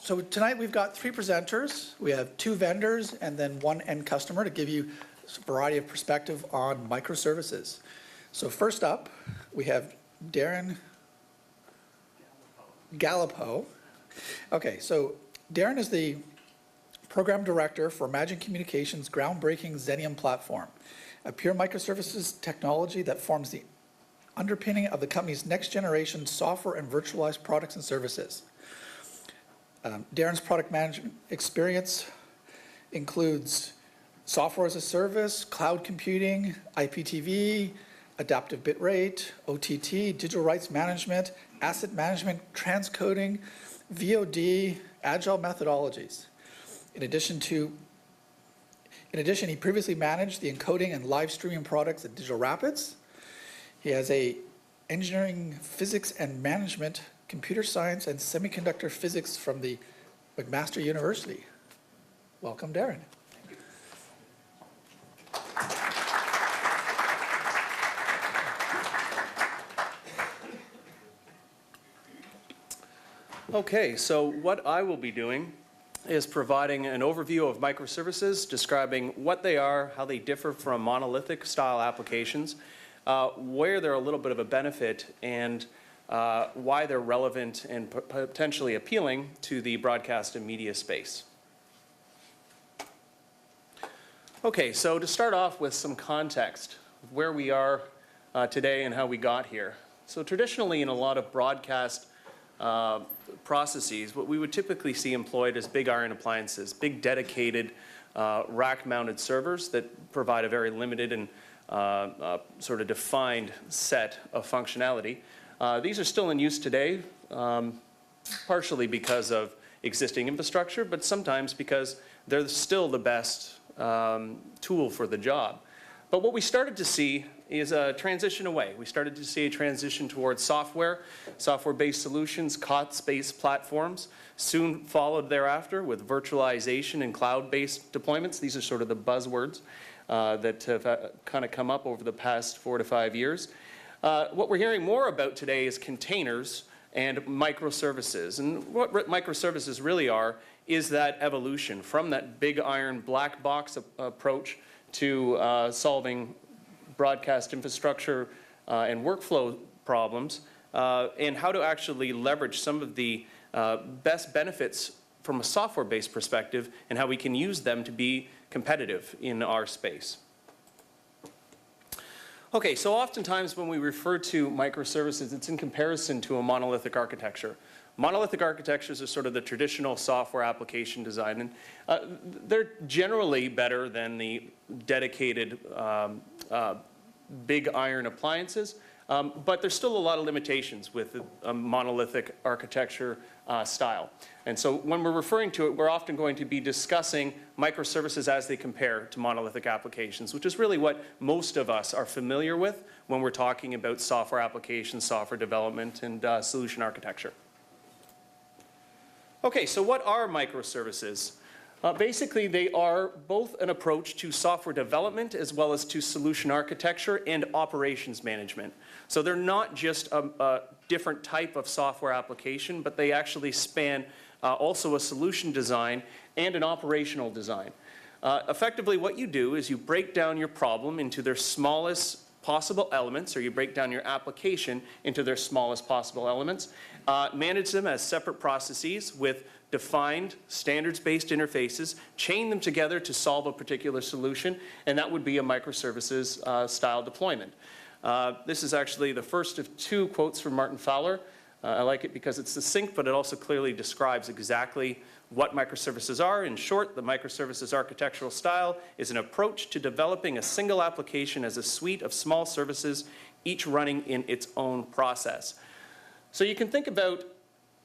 So tonight we've got 3 presenters. We have 2 vendors and then 1 end customer to give you a variety of perspective on microservices. So first up, we have Darren Gallipo. Okay, so Darren is the Program Director for Imagine Communications' groundbreaking Xenium platform, a pure microservices technology that forms the underpinning of the company's next generation software and virtualized products and services. Darren's product management experience includes software as a service, cloud computing, IPTV, adaptive bitrate, OTT, digital rights management, asset management, transcoding, VOD, agile methodologies. In addition, he previously managed the encoding and live streaming products at Digital Rapids. He has a engineering, physics and management, computer science and semiconductor physics from the McMaster University. Welcome, Darren. Okay, so what I will be doing is providing an overview of microservices, describing what they are, how they differ from monolithic style applications, where they're a little bit of a benefit, and why they're relevant and potentially appealing to the broadcast and media space. Okay, so to start off with some context of where we are today and how we got here. So traditionally in a lot of broadcast processes, what we would typically see employed as big iron appliances, big dedicated rack-mounted servers that provide a very limited and sort of defined set of functionality. These are still in use today, partially because of existing infrastructure, but sometimes because they're still the best tool for the job. But what we started to see is a transition away. We started to see a transition towards software-based solutions, COTS-based platforms, soon followed thereafter with virtualization and cloud-based deployments. These are sort of the buzzwords that have kind of come up over the past 4 to 5 years. What we're hearing more about today is containers and microservices. And what microservices really are is that evolution from that big iron black box approach to solving broadcast infrastructure and workflow problems, and how to actually leverage some of the best benefits from a software-based perspective and how we can use them to be competitive in our space. Okay, so oftentimes when we refer to microservices, it's in comparison to a monolithic architecture. Monolithic architectures are sort of the traditional software application design, and they're generally better than the dedicated big iron appliances, but there's still a lot of limitations with a monolithic architecture style. And so when we're referring to it, we're often going to be discussing microservices as they compare to monolithic applications, which is really what most of us are familiar with when we're talking about software applications, software development, and solution architecture. Okay, so what are microservices? Basically, they are both an approach to software development as well as to solution architecture and operations management. So they're not just a different type of software application, but they actually span also a solution design and an operational design. Effectively, what you do is you break down your problem into their smallest possible elements, or you break down your application into their smallest possible elements, manage them as separate processes with defined standards-based interfaces, chain them together to solve a particular solution, and that would be a microservices style deployment. This is actually the first of 2 quotes from Martin Fowler. I like it because it's succinct, but it also clearly describes exactly what microservices are. In short, the microservices architectural style is an approach to developing a single application as a suite of small services, each running in its own process. So you can think about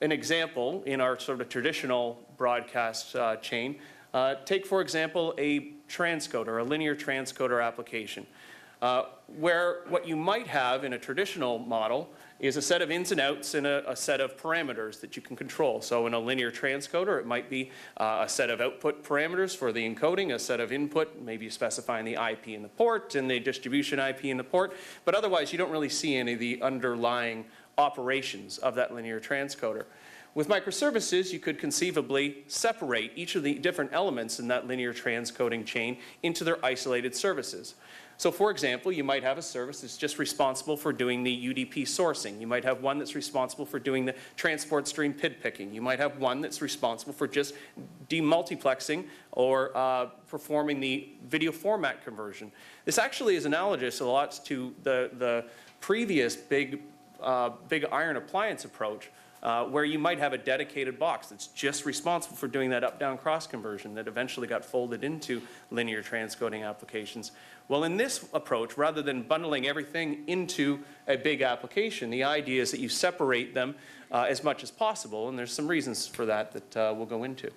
an example in our sort of traditional broadcast chain. Take, for example, a transcoder, a linear transcoder application, where what you might have in a traditional model is a set of ins and outs and a set of parameters that you can control. So in a linear transcoder, it might be a set of output parameters for the encoding, a set of input, maybe specifying the IP in the port and the distribution IP in the port, but otherwise you don't really see any of the underlying operations of that linear transcoder. With microservices, you could conceivably separate each of the different elements in that linear transcoding chain into their isolated services. So for example, you might have a service that's just responsible for doing the UDP sourcing. You might have one that's responsible for doing the transport stream PID picking. You might have one that's responsible for just demultiplexing or performing the video format conversion. This actually is analogous a lot to the previous big iron appliance approach, where you might have a dedicated box that's just responsible for doing that up-down cross conversion that eventually got folded into linear transcoding applications. Well, in this approach, rather than bundling everything into a big application, the idea is that you separate them as much as possible, and there's some reasons for that that we'll go into.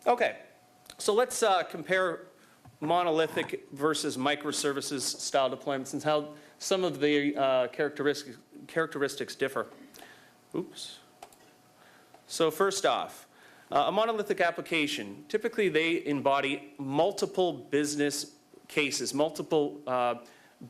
Okay, so let's compare monolithic versus microservices style deployments and how some of the characteristics differ. Oops. So first off, a monolithic application, typically they embody multiple business cases, multiple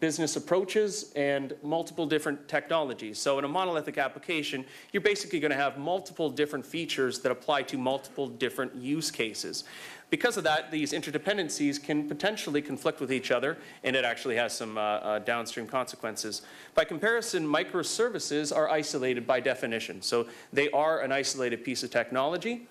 business approaches, and multiple different technologies. So in a monolithic application, you're basically going to have multiple different features that apply to multiple different use cases. Because of that, these interdependencies can potentially conflict with each other, and it actually has some downstream consequences. By comparison, microservices are isolated by definition. So they are an isolated piece of technology.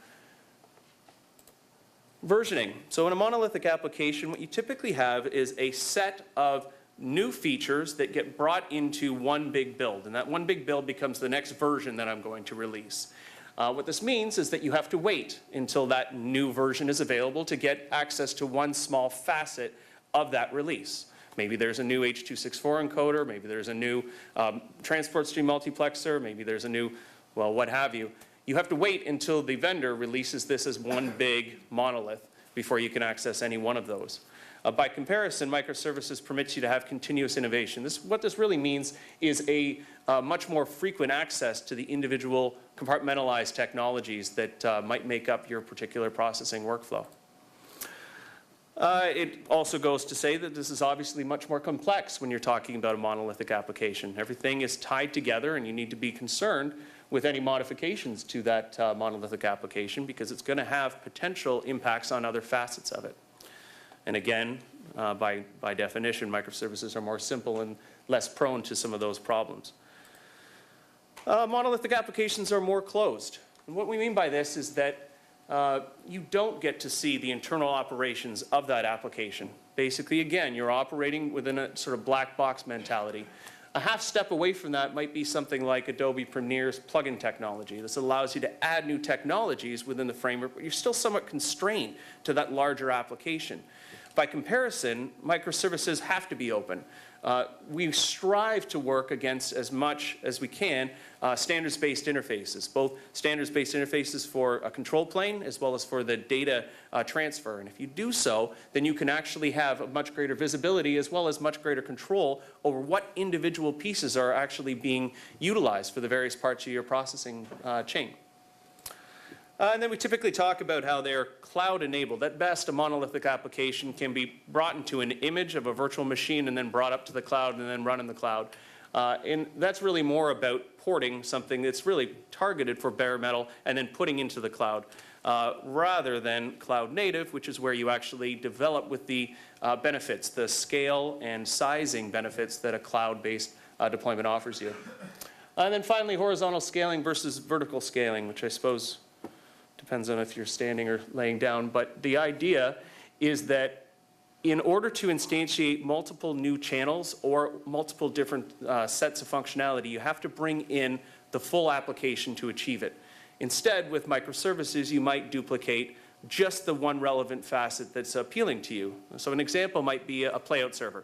Versioning. So in a monolithic application, what you typically have is a set of new features that get brought into one big build, and that one big build becomes the next version that I'm going to release. What this means is that you have to wait until that new version is available to get access to one small facet of that release. Maybe there's a new H.264 encoder, maybe there's a new transport stream multiplexer, maybe there's a new, well, what have you. You have to wait until the vendor releases this as one big monolith before you can access any one of those. By comparison, microservices permits you to have continuous innovation. What this really means is a much more frequent access to the individual compartmentalized technologies that might make up your particular processing workflow. It also goes to say that this is obviously much more complex when you're talking about a monolithic application. Everything is tied together, and you need to be concerned with any modifications to that monolithic application because it's going to have potential impacts on other facets of it. And again, by definition, microservices are more simple and less prone to some of those problems. Monolithic applications are more closed. And what we mean by this is that you don't get to see the internal operations of that application. Basically, again, you're operating within a sort of black box mentality. A half step away from that might be something like Adobe Premiere's plugin technology. This allows you to add new technologies within the framework, but you're still somewhat constrained to that larger application. By comparison, microservices have to be open. We strive to work against, as much as we can, standards-based interfaces, both standards-based interfaces for a control plane as well as for the data transfer. And if you do so, then you can actually have a much greater visibility as well as much greater control over what individual pieces are actually being utilized for the various parts of your processing chain. And then we typically talk about how they're cloud-enabled. At best, a monolithic application can be brought into an image of a virtual machine and then brought up to the cloud and then run in the cloud. And that's really more about porting something that's really targeted for bare metal and then putting into the cloud, rather than cloud native, which is where you actually develop with the benefits, the scale and sizing benefits that a cloud-based deployment offers you. And then finally, horizontal scaling versus vertical scaling, which I suppose depends on if you're standing or laying down, but the idea is that in order to instantiate multiple new channels or multiple different sets of functionality, you have to bring in the full application to achieve it. Instead, with microservices, you might duplicate just the one relevant facet that's appealing to you. So an example might be a playout server.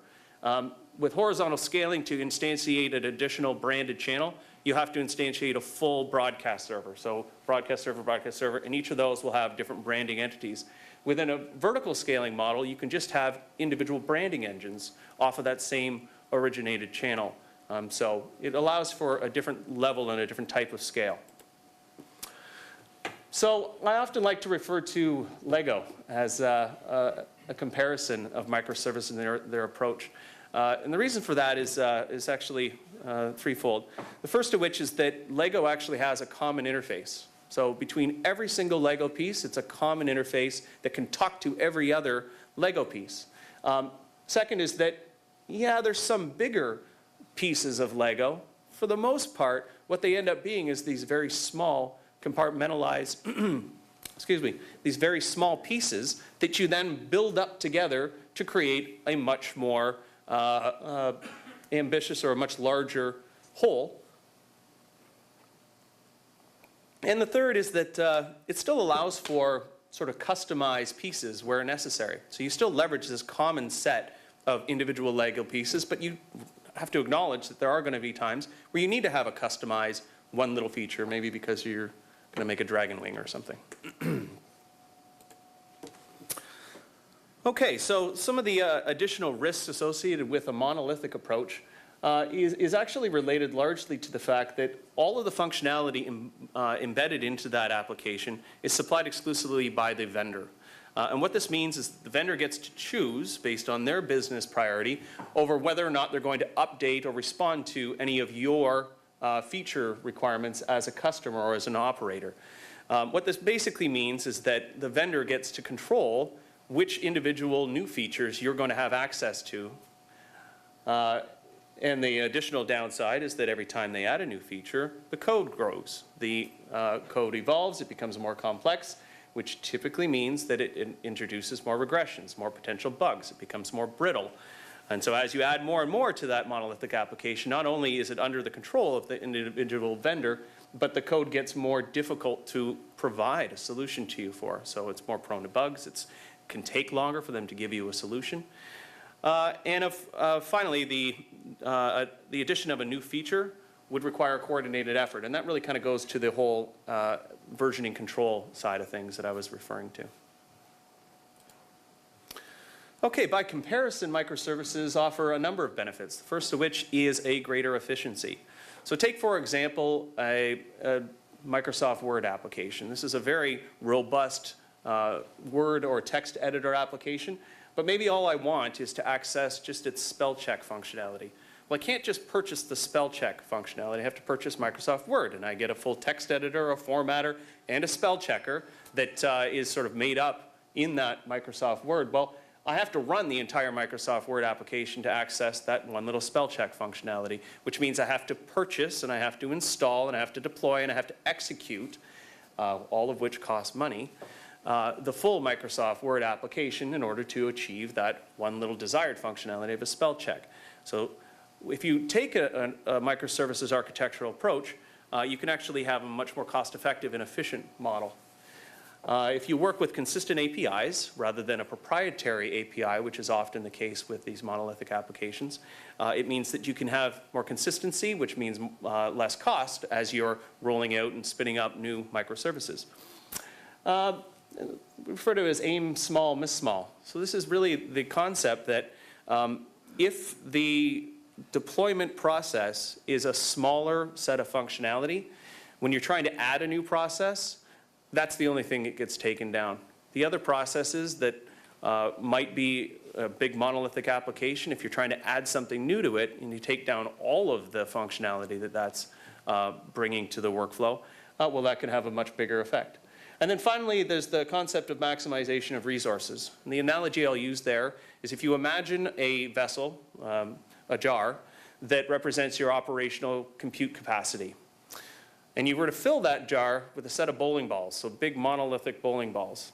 With horizontal scaling, to instantiate an additional branded channel, you have to instantiate a full broadcast server. So broadcast server, and each of those will have different branding entities. Within a vertical scaling model, you can just have individual branding engines off of that same originated channel. So it allows for a different level and a different type of scale. So I often like to refer to Lego as a comparison of microservices and their approach. And the reason for that is actually threefold. The first of which is that Lego actually has a common interface. So between every single Lego piece, it's a common interface that can talk to every other Lego piece. Second is that, yeah, there's some bigger pieces of Lego. For the most part, what they end up being is these very small compartmentalized, excuse me, these very small pieces that you then build up together to create a much more ambitious or a much larger whole. And the third is that it still allows for sort of customized pieces where necessary. So you still leverage this common set of individual Lego pieces, but you have to acknowledge that there are going to be times where you need to have a customized one little feature, maybe because you're going to make a dragon wing or something. Okay, so some of the additional risks associated with a monolithic approach is actually related largely to the fact that all of the functionality embedded into that application is supplied exclusively by the vendor. And what this means is the vendor gets to choose, based on their business priority, over whether or not they're going to update or respond to any of your feature requirements as a customer or as an operator. What this basically means is that the vendor gets to control which individual new features you're going to have access to. And the additional downside is that every time they add a new feature, the code grows. The code evolves, it becomes more complex, which typically means that it introduces more regressions, more potential bugs. It becomes more brittle. And so as you add more and more to that monolithic application, not only is it under the control of the individual vendor, but the code gets more difficult to provide a solution to you for. So it's more prone to bugs. It can take longer for them to give you a solution. Finally, the addition of a new feature would require a coordinated effort. And that really kind of goes to the whole versioning control side of things that I was referring to. Okay, by comparison, microservices offer a number of benefits, the first of which is a greater efficiency. So take, for example, a Microsoft Word application. This is a very robust Word or text editor application, but maybe all I want is to access just its spell check functionality. Well, I can't just purchase the spell check functionality. I have to purchase Microsoft Word, and I get a full text editor, a formatter, and a spell checker that is sort of made up in that Microsoft Word. Well, I have to run the entire Microsoft Word application to access that one little spell check functionality, which means I have to purchase, and I have to install, and I have to deploy, and I have to execute, all of which costs money, the full Microsoft Word application in order to achieve that one little desired functionality of a spell check. So if you take a microservices architectural approach, you can actually have a much more cost-effective and efficient model. If you work with consistent APIs rather than a proprietary API, which is often the case with these monolithic applications, it means that you can have more consistency, which means less cost as you're rolling out and spinning up new microservices. We refer to it as aim small, miss small. So this is really the concept that if the deployment process is a smaller set of functionality, when you're trying to add a new process, that's the only thing that gets taken down. The other processes that might be a big monolithic application, if you're trying to add something new to it and you take down all of the functionality that that's bringing to the workflow, well, that can have a much bigger effect. And then finally, there's the concept of maximization of resources. And the analogy I'll use there is if you imagine a vessel, a jar, that represents your operational compute capacity. And you were to fill that jar with a set of bowling balls, so big monolithic bowling balls.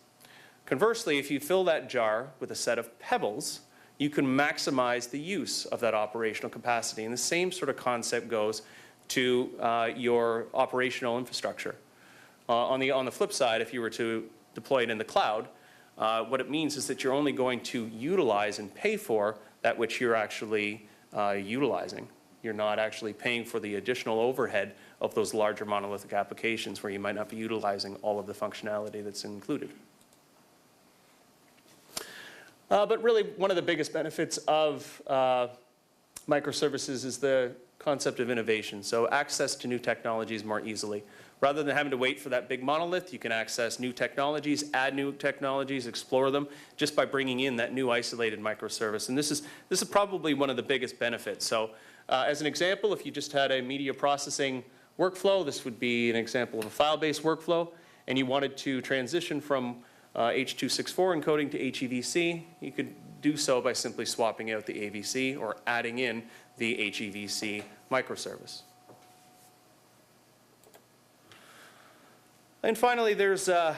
Conversely, if you fill that jar with a set of pebbles, you can maximize the use of that operational capacity. And the same sort of concept goes to your operational infrastructure. On the flip side, if you were to deploy it in the cloud, what it means is that you're only going to utilize and pay for that which you're actually utilizing. You're not actually paying for the additional overhead of those larger monolithic applications where you might not be utilizing all of the functionality that's included. But really, one of the biggest benefits of microservices is the concept of innovation. So access to new technologies more easily. Rather than having to wait for that big monolith, you can access new technologies, add new technologies, explore them, just by bringing in that new isolated microservice. And this is probably one of the biggest benefits. So As an example, if you just had a media processing workflow, this would be an example of a file-based workflow, and you wanted to transition from H.264 encoding to HEVC, you could do so by simply swapping out the AVC or adding in the HEVC microservice. And finally, there's a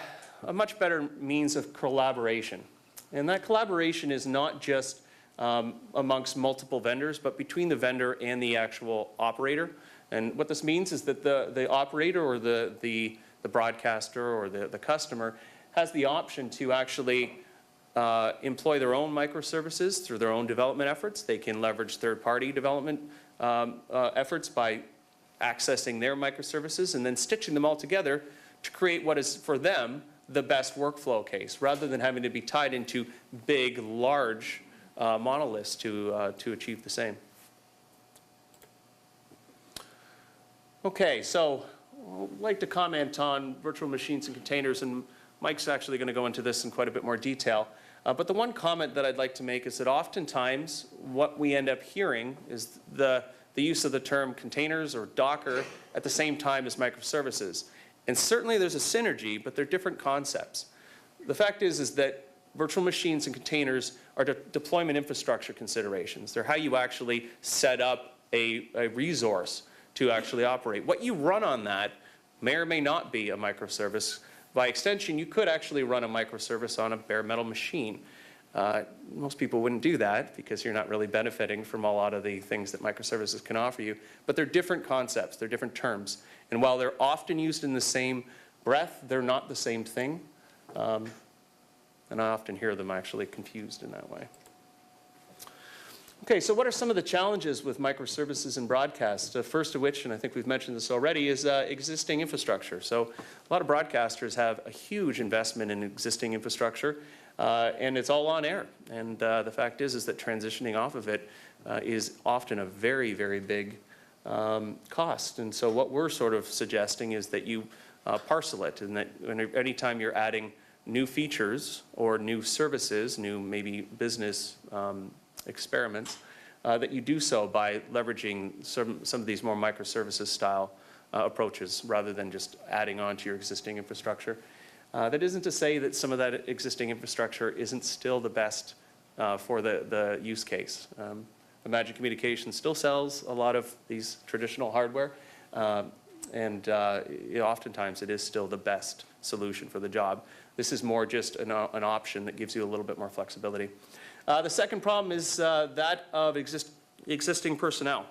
much better means of collaboration. And that collaboration is not just amongst multiple vendors, but between the vendor and the actual operator. And what this means is that the operator or the broadcaster or the customer has the option to actually employ their own microservices through their own development efforts. They can leverage third-party development efforts by accessing their microservices and then stitching them all together to create what is, for them, the best workflow case, rather than having to be tied into big, large monoliths to achieve the same. Okay, so I'd like to comment on virtual machines and containers, and Mike's actually going to go into this in quite a bit more detail. But the one comment that I'd like to make is that oftentimes what we end up hearing is the use of the term containers or Docker at the same time as microservices. And certainly there's a synergy, but they're different concepts. The fact is that virtual machines and containers are deployment infrastructure considerations. They're how you actually set up a resource to actually operate. What you run on that may or may not be a microservice. By extension, you could actually run a microservice on a bare metal machine. Most people wouldn't do that because you're not really benefiting from a lot of the things that microservices can offer you. But they're different concepts, they're different terms. And while they're often used in the same breath, they're not the same thing. And I often hear them actually confused in that way. Okay, so what are some of the challenges with microservices and broadcast? First of which, and I think we've mentioned this already, is existing infrastructure. So a lot of broadcasters have a huge investment in existing infrastructure, and it's all on air. And the fact is that transitioning off of it is often a very, very big cost. And so what we're sort of suggesting is that you parcel it, and that anytime you're adding new features or new services, new maybe business experiments, that you do so by leveraging some of these more microservices style approaches rather than just adding on to your existing infrastructure. That isn't to say that some of that existing infrastructure isn't still the best for the use case. Imagine Communications still sells a lot of these traditional hardware, and oftentimes it is still the best solution for the job. This is more just an option that gives you a little bit more flexibility. The second problem is that of existing personnel.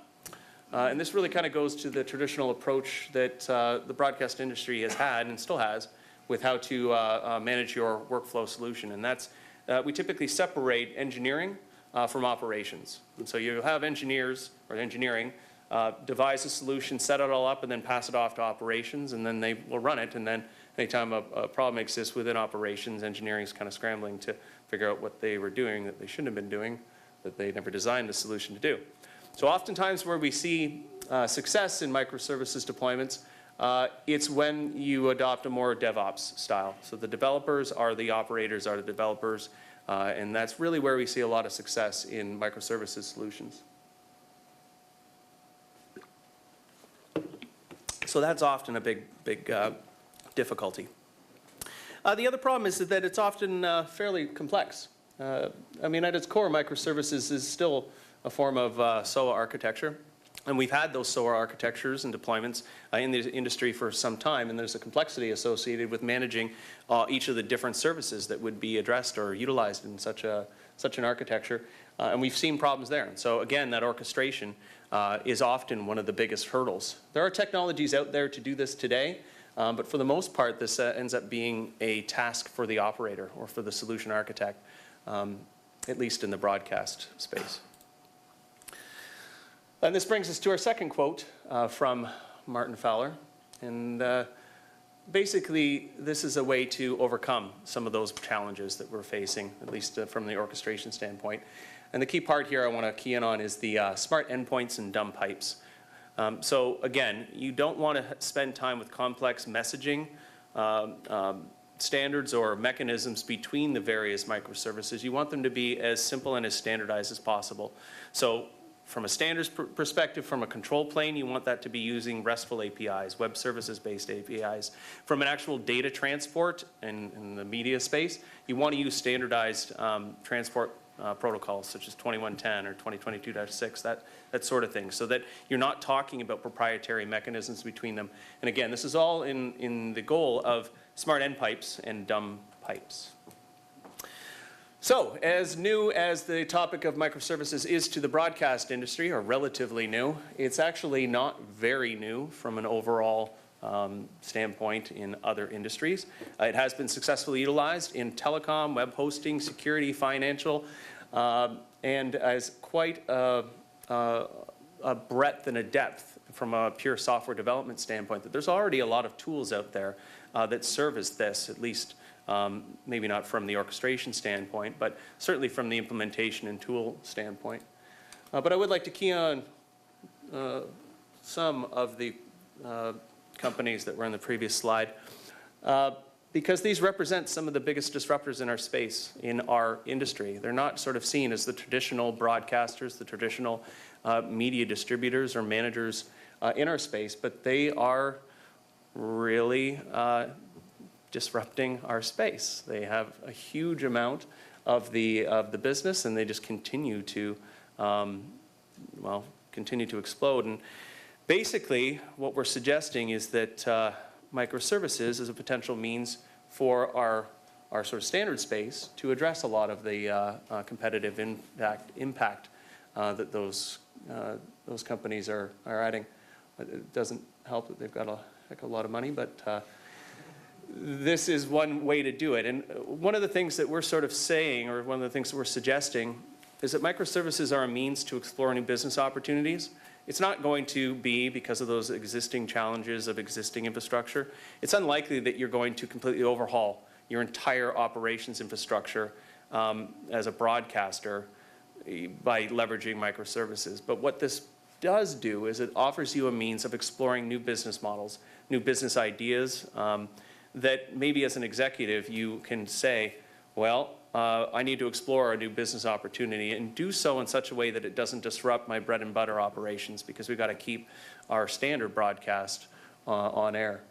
And this really kind of goes to the traditional approach that the broadcast industry has had and still has with how to manage your workflow solution. And that's, we typically separate engineering from operations. And so you have engineers or engineering devise a solution, set it all up, and then pass it off to operations, and then they will run it. And then anytime a problem exists within operations, engineering is kind of scrambling to figure out what they were doing that they shouldn't have been doing, that they never designed the solution to do. So oftentimes where we see success in microservices deployments, it's when you adopt a more DevOps style. So the developers are the operators, are the developers, and that's really where we see a lot of success in microservices solutions. So that's often a big difficulty. The other problem is that it's often fairly complex. I mean, at its core, microservices is still a form of SOA architecture. And we've had those SOA architectures and deployments in the industry for some time, and there's a complexity associated with managing each of the different services that would be addressed or utilized in such an architecture. And we've seen problems there. And so again, that orchestration is often one of the biggest hurdles. There are technologies out there to do this today, but for the most part, this ends up being a task for the operator or for the solution architect, at least in the broadcast space. And this brings us to our second quote from Martin Fowler. And basically, this is a way to overcome some of those challenges that we're facing, at least from the orchestration standpoint. And the key part here I want to key in on is the smart endpoints and dumb pipes. So again, you don't want to spend time with complex messaging standards or mechanisms between the various microservices. You want them to be as simple and as standardized as possible. So from a standards perspective, from a control plane, you want that to be using RESTful APIs, web services-based APIs. From an actual data transport in the media space, you want to use standardized transport protocols such as 2110 or 2022-6, that sort of thing, so that you're not talking about proprietary mechanisms between them. And again, this is all in the goal of smart end pipes and dumb pipes. So, as new as the topic of microservices is to the broadcast industry, or relatively new, it's actually not very new from an overall standpoint in other industries. It has been successfully utilized in telecom, web hosting, security, financial, and as quite a breadth and a depth from a pure software development standpoint, that there's already a lot of tools out there that service this, at least maybe not from the orchestration standpoint, but certainly from the implementation and tool standpoint. But I would like to key on some of the companies that were in the previous slide, because these represent some of the biggest disruptors in our space, in our industry. They're not sort of seen as the traditional broadcasters, the traditional media distributors or managers in our space, but they are really disrupting our space. They have a huge amount of the business, and they just continue to, continue to explode. And basically, what we're suggesting is that microservices is a potential means for our sort of standard space to address a lot of the competitive impact that those companies are adding. It doesn't help that they've got a heck of a lot of money, but this is one way to do it. And one of the things that we're sort of saying, or one of the things that we're suggesting, is that microservices are a means to explore new business opportunities. It's not going to be because of those existing challenges of existing infrastructure. It's unlikely that you're going to completely overhaul your entire operations infrastructure as a broadcaster by leveraging microservices. But what this does do is it offers you a means of exploring new business models, new business ideas, that maybe as an executive you can say, well, I need to explore a new business opportunity and do so in such a way that it doesn't disrupt my bread and butter operations, because we've got to keep our standard broadcast on air.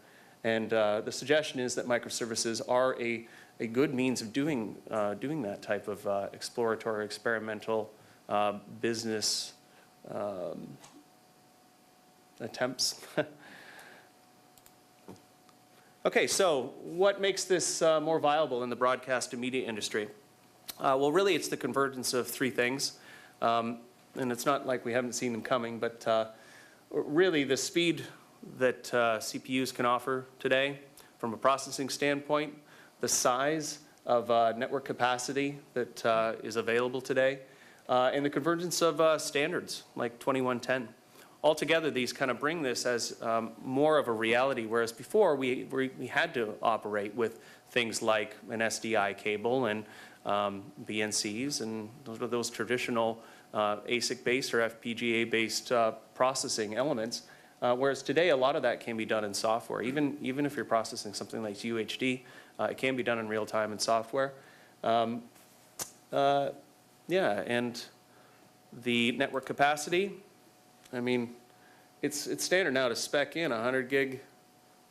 And the suggestion is that microservices are a good means of doing that type of exploratory, experimental business attempts. Okay, so what makes this more viable in the broadcast and media industry? Well, really, it's the convergence of three things. And it's not like we haven't seen them coming, but really the speed that CPUs can offer today from a processing standpoint, the size of network capacity that is available today, and the convergence of standards like 2110. Altogether, these kind of bring this as more of a reality, whereas before we had to operate with things like an SDI cable and BNCs, and those were those traditional ASIC-based or FPGA-based processing elements, whereas today a lot of that can be done in software. Even if you're processing something like UHD, it can be done in real time in software. Yeah, and the network capacity, I mean, it's standard now to spec in 100 gig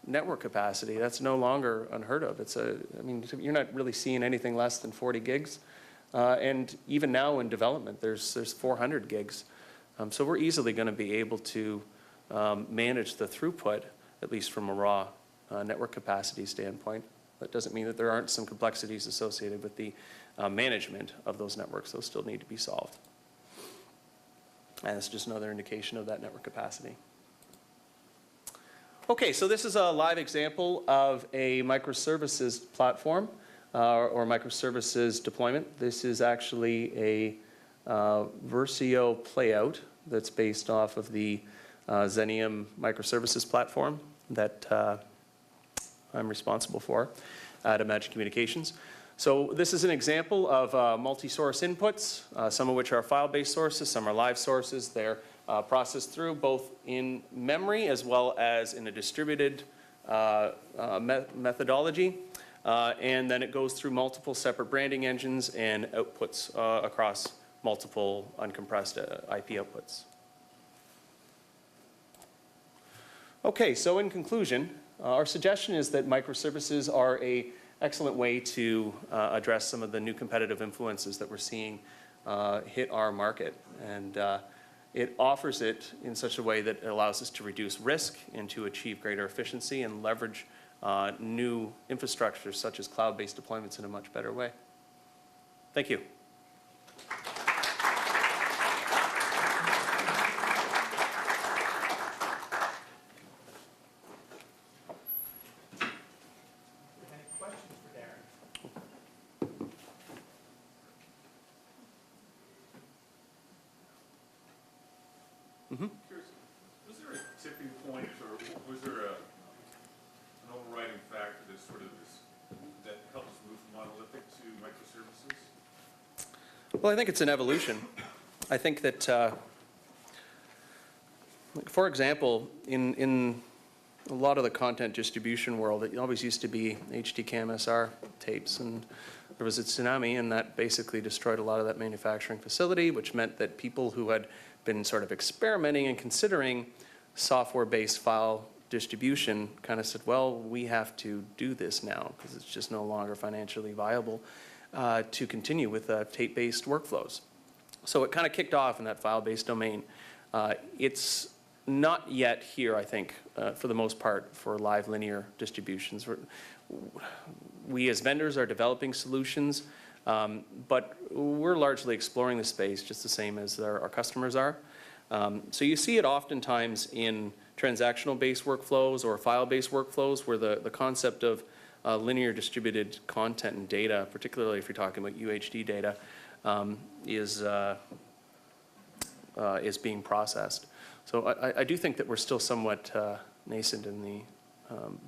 network capacity. That's no longer unheard of. I mean, you're not really seeing anything less than 40 gigs. And even now in development, there's 400 gigs. So we're easily going to be able to manage the throughput, at least from a raw network capacity standpoint. That doesn't mean that there aren't some complexities associated with the management of those networks. Those still need to be solved. And it's just another indication of that network capacity. Okay, so this is a live example of a microservices platform or microservices deployment. This is actually a Versio playout that's based off of the Xenium microservices platform that I'm responsible for at Imagine Communications. So this is an example of multi-source inputs, some of which are file-based sources, some are live sources. They're processed through both in memory as well as in a distributed methodology. And then it goes through multiple separate branding engines and outputs across multiple uncompressed IP outputs. Okay, so in conclusion, our suggestion is that microservices are an excellent way to address some of the new competitive influences that we're seeing hit our market. And it offers it in such a way that it allows us to reduce risk and to achieve greater efficiency and leverage new infrastructure such as cloud-based deployments in a much better way. Thank you. Any questions for Darren? Curious, was there a tipping point, or was there an overriding factor that helped us move from monolithic to microservices? Well, I think it's an evolution. I think that, for example, in a lot of the content distribution world, it always used to be HDKMSR tapes, and there was a tsunami, and that basically destroyed a lot of that manufacturing facility, which meant that people who had been sort of experimenting and considering software-based file distribution kind of said, well, we have to do this now because it's just no longer financially viable to continue with tape-based workflows. So it kind of kicked off in that file-based domain. It's not yet here, I think, for the most part, for live linear distributions. We as vendors are developing solutions, but we're largely exploring the space just the same as our customers are. So you see it oftentimes in transactional-based workflows or file-based workflows where the concept of linear distributed content and data, particularly if you're talking about UHD data, is being processed. So I do think that we're still somewhat nascent in the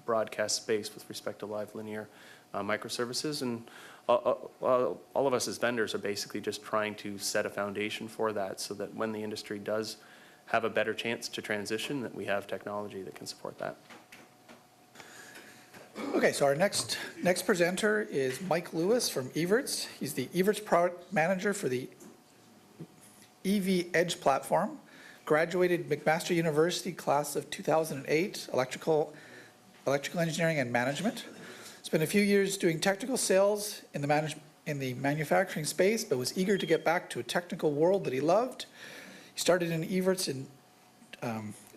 broadcast space with respect to live linear microservices, and all of us as vendors are basically just trying to set a foundation for that so that when the industry does have a better chance to transition, that we have technology that can support that. Okay, so our next presenter is Mike Lewis from Evertz. He's the Evertz product manager for the EV Edge platform. Graduated McMaster University class of 2008, electrical engineering and management. Spent a few years doing technical sales in the manufacturing space, but was eager to get back to a technical world that he loved. He started in Evertz in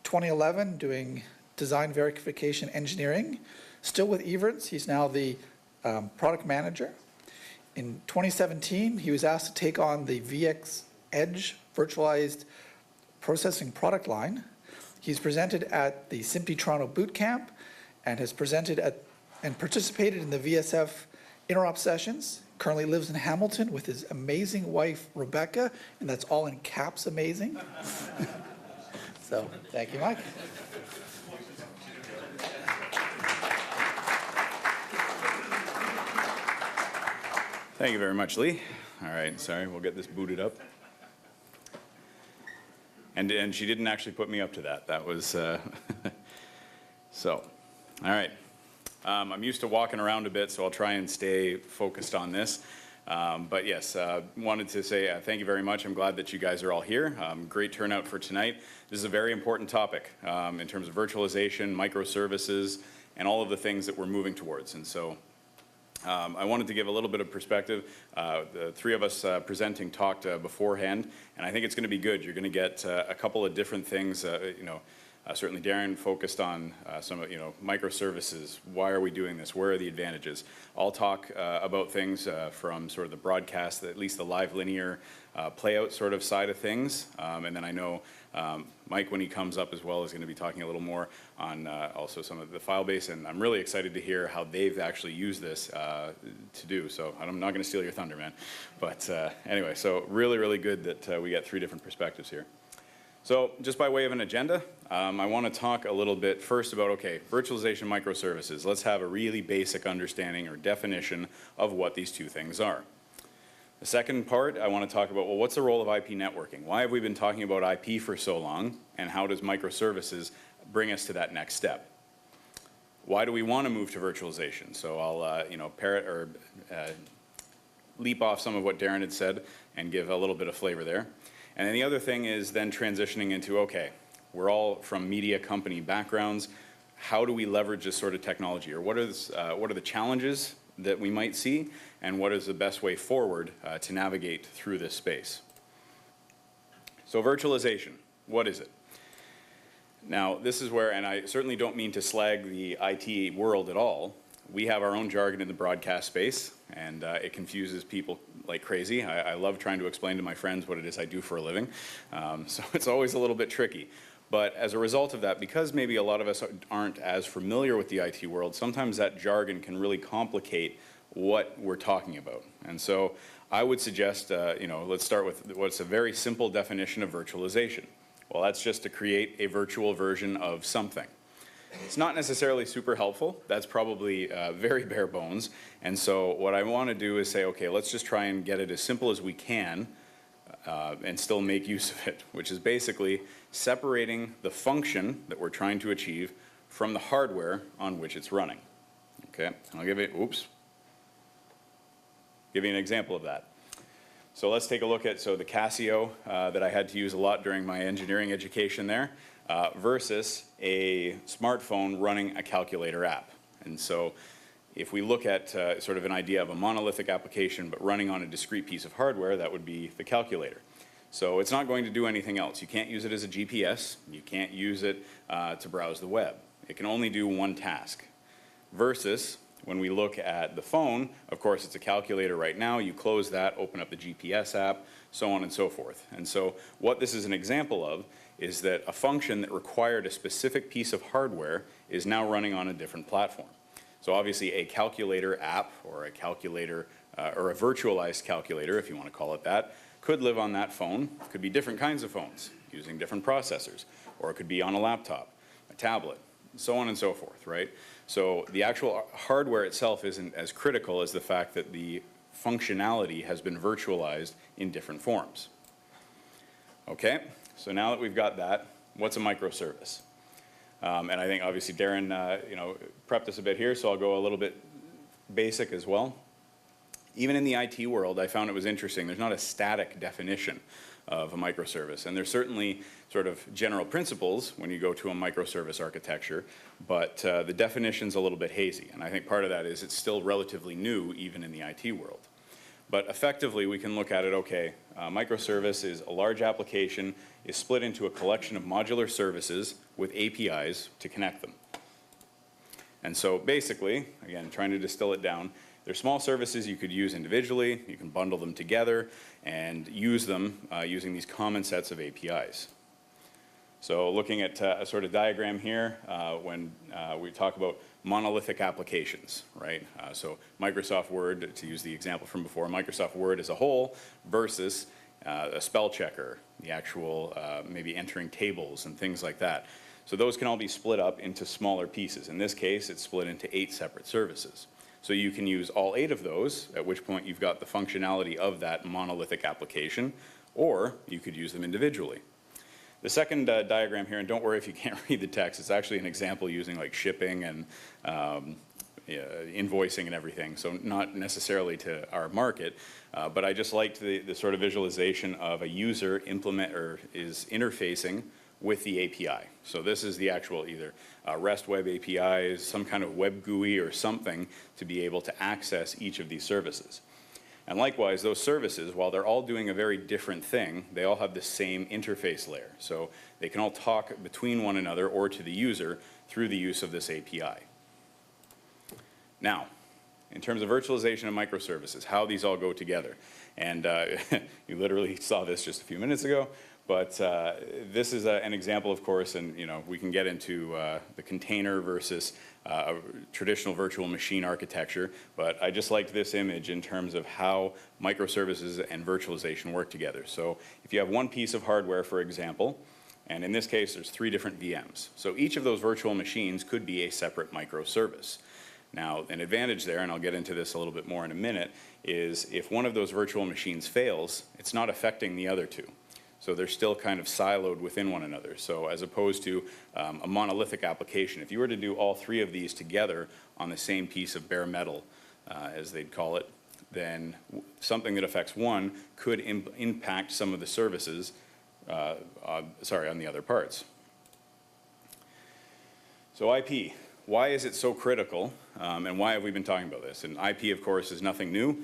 2011 doing design verification engineering. Still with Evertz, he's now the product manager. In 2017, he was asked to take on the VX Edge virtualized processing product line. He's presented at the SMPTE Toronto Boot Camp and has presented at and participated in the VSF interop sessions. Currently lives in Hamilton with his amazing wife, Rebecca, and that's all in caps amazing. So, thank you, Mike. Thank you very much, Lee. All right, sorry, we'll get this booted up. And she didn't actually put me up to that. That was, so, all right. I'm used to walking around a bit, so I'll try and stay focused on this. But yes, wanted to say thank you very much. I'm glad that you guys are all here. Great turnout for tonight. This is a very important topic in terms of virtualization, microservices, and all of the things that we're moving towards. And so I wanted to give a little bit of perspective. The three of us presenting talked beforehand, and I think it's going to be good. You're going to get a couple of different things, certainly Darren focused on some of, microservices. Why are we doing this? Where are the advantages? I'll talk about things from sort of the broadcast, at least the live linear playout sort of side of things. And then I know Mike, when he comes up as well, is going to be talking a little more on also some of the file base. And I'm really excited to hear how they've actually used this to do. So I'm not going to steal your thunder, man. But anyway, so really, really good that we get three different perspectives here. So just by way of an agenda, I want to talk a little bit first about, okay, virtualization microservices. Let's have a really basic understanding or definition of what these two things are. The second part, I want to talk about, well, what's the role of IP networking? Why have we been talking about IP for so long, and how does microservices bring us to that next step? Why do we want to move to virtualization? So I'll, leap off some of what Darren had said and give a little bit of flavor there. And then the other thing is then transitioning into, okay, we're all from media company backgrounds. How do we leverage this sort of technology? Or what are the challenges that we might see? And what is the best way forward to navigate through this space? So virtualization, what is it? Now, this is where, and I certainly don't mean to slag the IT world at all, we have our own jargon in the broadcast space, and it confuses people like crazy. I love trying to explain to my friends what it is I do for a living, so it's always a little bit tricky. But as a result of that, because maybe a lot of us aren't as familiar with the IT world, sometimes that jargon can really complicate what we're talking about. And so I would suggest, let's start with what's a very simple definition of virtualization. Well, that's just to create a virtual version of something. It's not necessarily super helpful. That's probably very bare bones. And so what I want to do is say, okay, let's just try and get it as simple as we can and still make use of it, which is basically separating the function that we're trying to achieve from the hardware on which it's running. Okay, I'll give you an example of that. So let's take a look at the Casio that I had to use a lot during my engineering education there versus a smartphone running a calculator app. And so if we look at sort of an idea of a monolithic application but running on a discrete piece of hardware, that would be the calculator. So it's not going to do anything else. You can't use it as a GPS. You can't use it to browse the web. It can only do one task. Versus when we look at the phone, of course, it's a calculator right now. You close that, open up the GPS app, so on and so forth. And so what this is an example of is that a function that required a specific piece of hardware is now running on a different platform. So obviously a calculator app or a calculator or a virtualized calculator, if you want to call it that, could live on that phone. It could be different kinds of phones using different processors, or it could be on a laptop, a tablet, so on and so forth, right? So the actual hardware itself isn't as critical as the fact that the functionality has been virtualized in different forms. Okay, so now that we've got that, what's a microservice? And I think obviously Darren, prepped us a bit here, so I'll go a little bit basic as well. Even in the IT world, I found it was interesting. There's not a static definition of a microservice, and there's certainly sort of general principles when you go to a microservice architecture, but the definition's a little bit hazy, and I think part of that is it's still relatively new even in the IT world. But effectively, we can look at it, okay, microservice is a large application, is split into a collection of modular services with APIs to connect them. And so basically, again, trying to distill it down, they're small services you could use individually, you can bundle them together and use them using these common sets of APIs. So looking at a sort of diagram here, when we talk about monolithic applications, right? So Microsoft Word, to use the example from before, Microsoft Word as a whole versus a spell checker, the actual maybe entering tables and things like that. So those can all be split up into smaller pieces. In this case, it's split into 8 separate services. So you can use all 8 of those, at which point you've got the functionality of that monolithic application, or you could use them individually. The second diagram here, and don't worry if you can't read the text, it's actually an example using like shipping and invoicing and everything, so not necessarily to our market, but I just liked the sort of visualization of a user is interfacing with the API. So this is the actual either REST web APIs, some kind of web GUI or something to be able to access each of these services. And likewise, those services, while they're all doing a very different thing, they all have the same interface layer. So they can all talk between one another or to the user through the use of this API. Now, in terms of virtualization and microservices, how these all go together. And you literally saw this just a few minutes ago. But this is an example, of course, and we can get into the container versus a traditional virtual machine architecture. But I just liked this image in terms of how microservices and virtualization work together. So if you have one piece of hardware, for example, and in this case there's 3 different VMs. So each of those virtual machines could be a separate microservice. Now, an advantage there, and I'll get into this a little bit more in a minute, is if one of those virtual machines fails, it's not affecting the other 2. So they're still kind of siloed within one another. So as opposed to a monolithic application, if you were to do all 3 of these together on the same piece of bare metal, as they'd call it, then something that affects one could impact some of the services, on the other parts. So IP, why is it so critical, and why have we been talking about this? And IP, of course, is nothing new.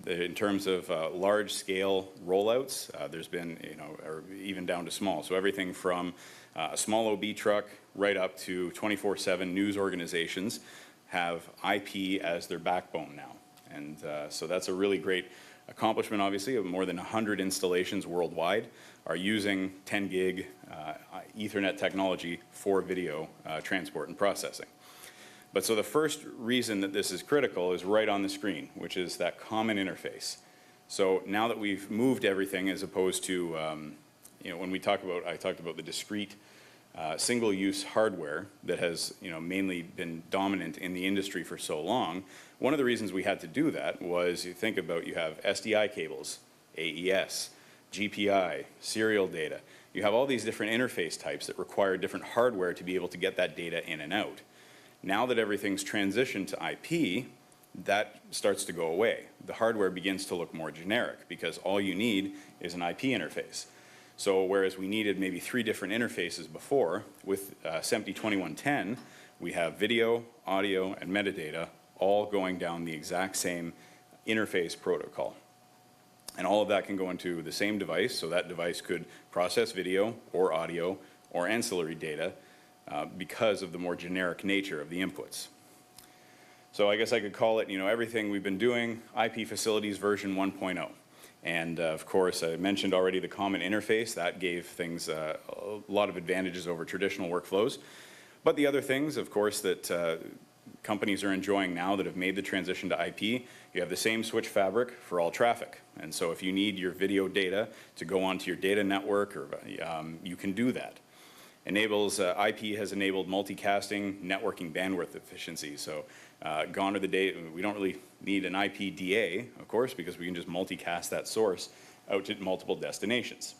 In terms of large-scale rollouts, there's been, or even down to small. So everything from a small OB truck right up to 24/7 news organizations have IP as their backbone now. And so that's a really great accomplishment, obviously, of more than 100 installations worldwide are using 10 gig Ethernet technology for video transport and processing. But so the first reason that this is critical is right on the screen, which is that common interface. So now that we've moved everything, as opposed to, when I talked about the discrete single-use hardware that has, mainly been dominant in the industry for so long. One of the reasons we had to do that was, you think about, you have SDI cables, AES, GPI, serial data. You have all these different interface types that require different hardware to be able to get that data in and out. Now that everything's transitioned to IP, that starts to go away. The hardware begins to look more generic because all you need is an IP interface. So whereas we needed maybe 3 different interfaces before, with SMPTE 2110, we have video, audio, and metadata all going down the exact same interface protocol. And all of that can go into the same device, so that device could process video or audio or ancillary data because of the more generic nature of the inputs. So I guess I could call it, everything we've been doing, IP facilities version 1.0. And of course, I mentioned already the common interface. That gave things a lot of advantages over traditional workflows. But the other things, of course, that companies are enjoying now that have made the transition to IP, you have the same switch fabric for all traffic. And so if you need your video data to go onto your data network, or you can do that. IP has enabled multicasting, networking bandwidth efficiency. So gone are the days, we don't really need an IP DA, of course, because we can just multicast that source out to multiple destinations.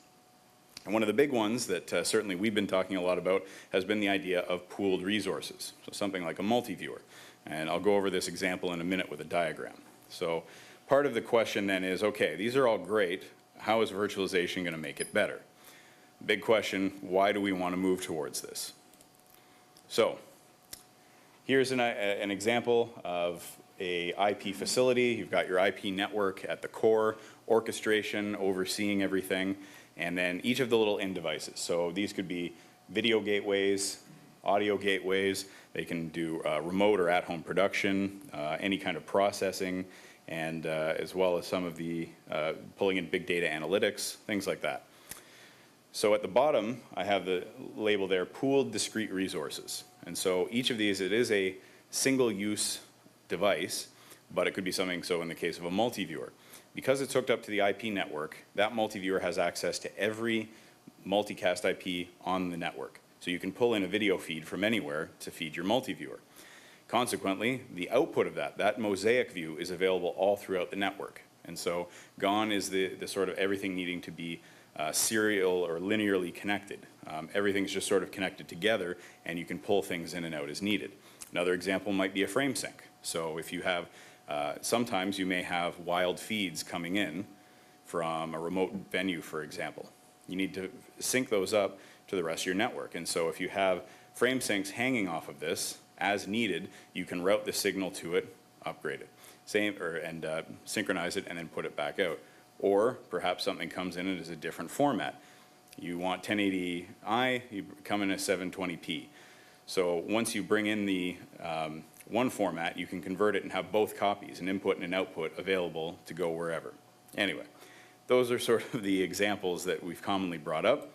And one of the big ones that certainly we've been talking a lot about has been the idea of pooled resources. So something like a multi-viewer. And I'll go over this example in a minute with a diagram. So part of the question then is, okay, these are all great. How is virtualization going to make it better? Big question, why do we want to move towards this? So here's an example of a IP facility. You've got your IP network at the core, orchestration, overseeing everything, and then each of the little end devices. So these could be video gateways, audio gateways. They can do remote or at-home production, any kind of processing, and as well as some of the pulling in big data analytics, things like that. So at the bottom, I have the label there, pooled discrete resources. And so each of these, it is a single-use device, but it could be something, so in the case of a multi-viewer. Because it's hooked up to the IP network, that multi-viewer has access to every multicast IP on the network. So you can pull in a video feed from anywhere to feed your multi-viewer. Consequently, the output of that mosaic view is available all throughout the network. And so gone is the sort of everything needing to be serial or linearly connected. Everything's just sort of connected together, and you can pull things in and out as needed. Another example might be a frame sync. So if you have, sometimes you may have wild feeds coming in from a remote venue, for example. You need to sync those up to the rest of your network. And so if you have frame syncs hanging off of this, as needed, you can route the signal to it, upgrade it, synchronize it, and then put it back out. Or perhaps something comes in and is a different format. You want 1080i, you come in a 720p. So once you bring in the one format, you can convert it and have both copies, an input and an output, available to go wherever. Anyway, those are sort of the examples that we've commonly brought up.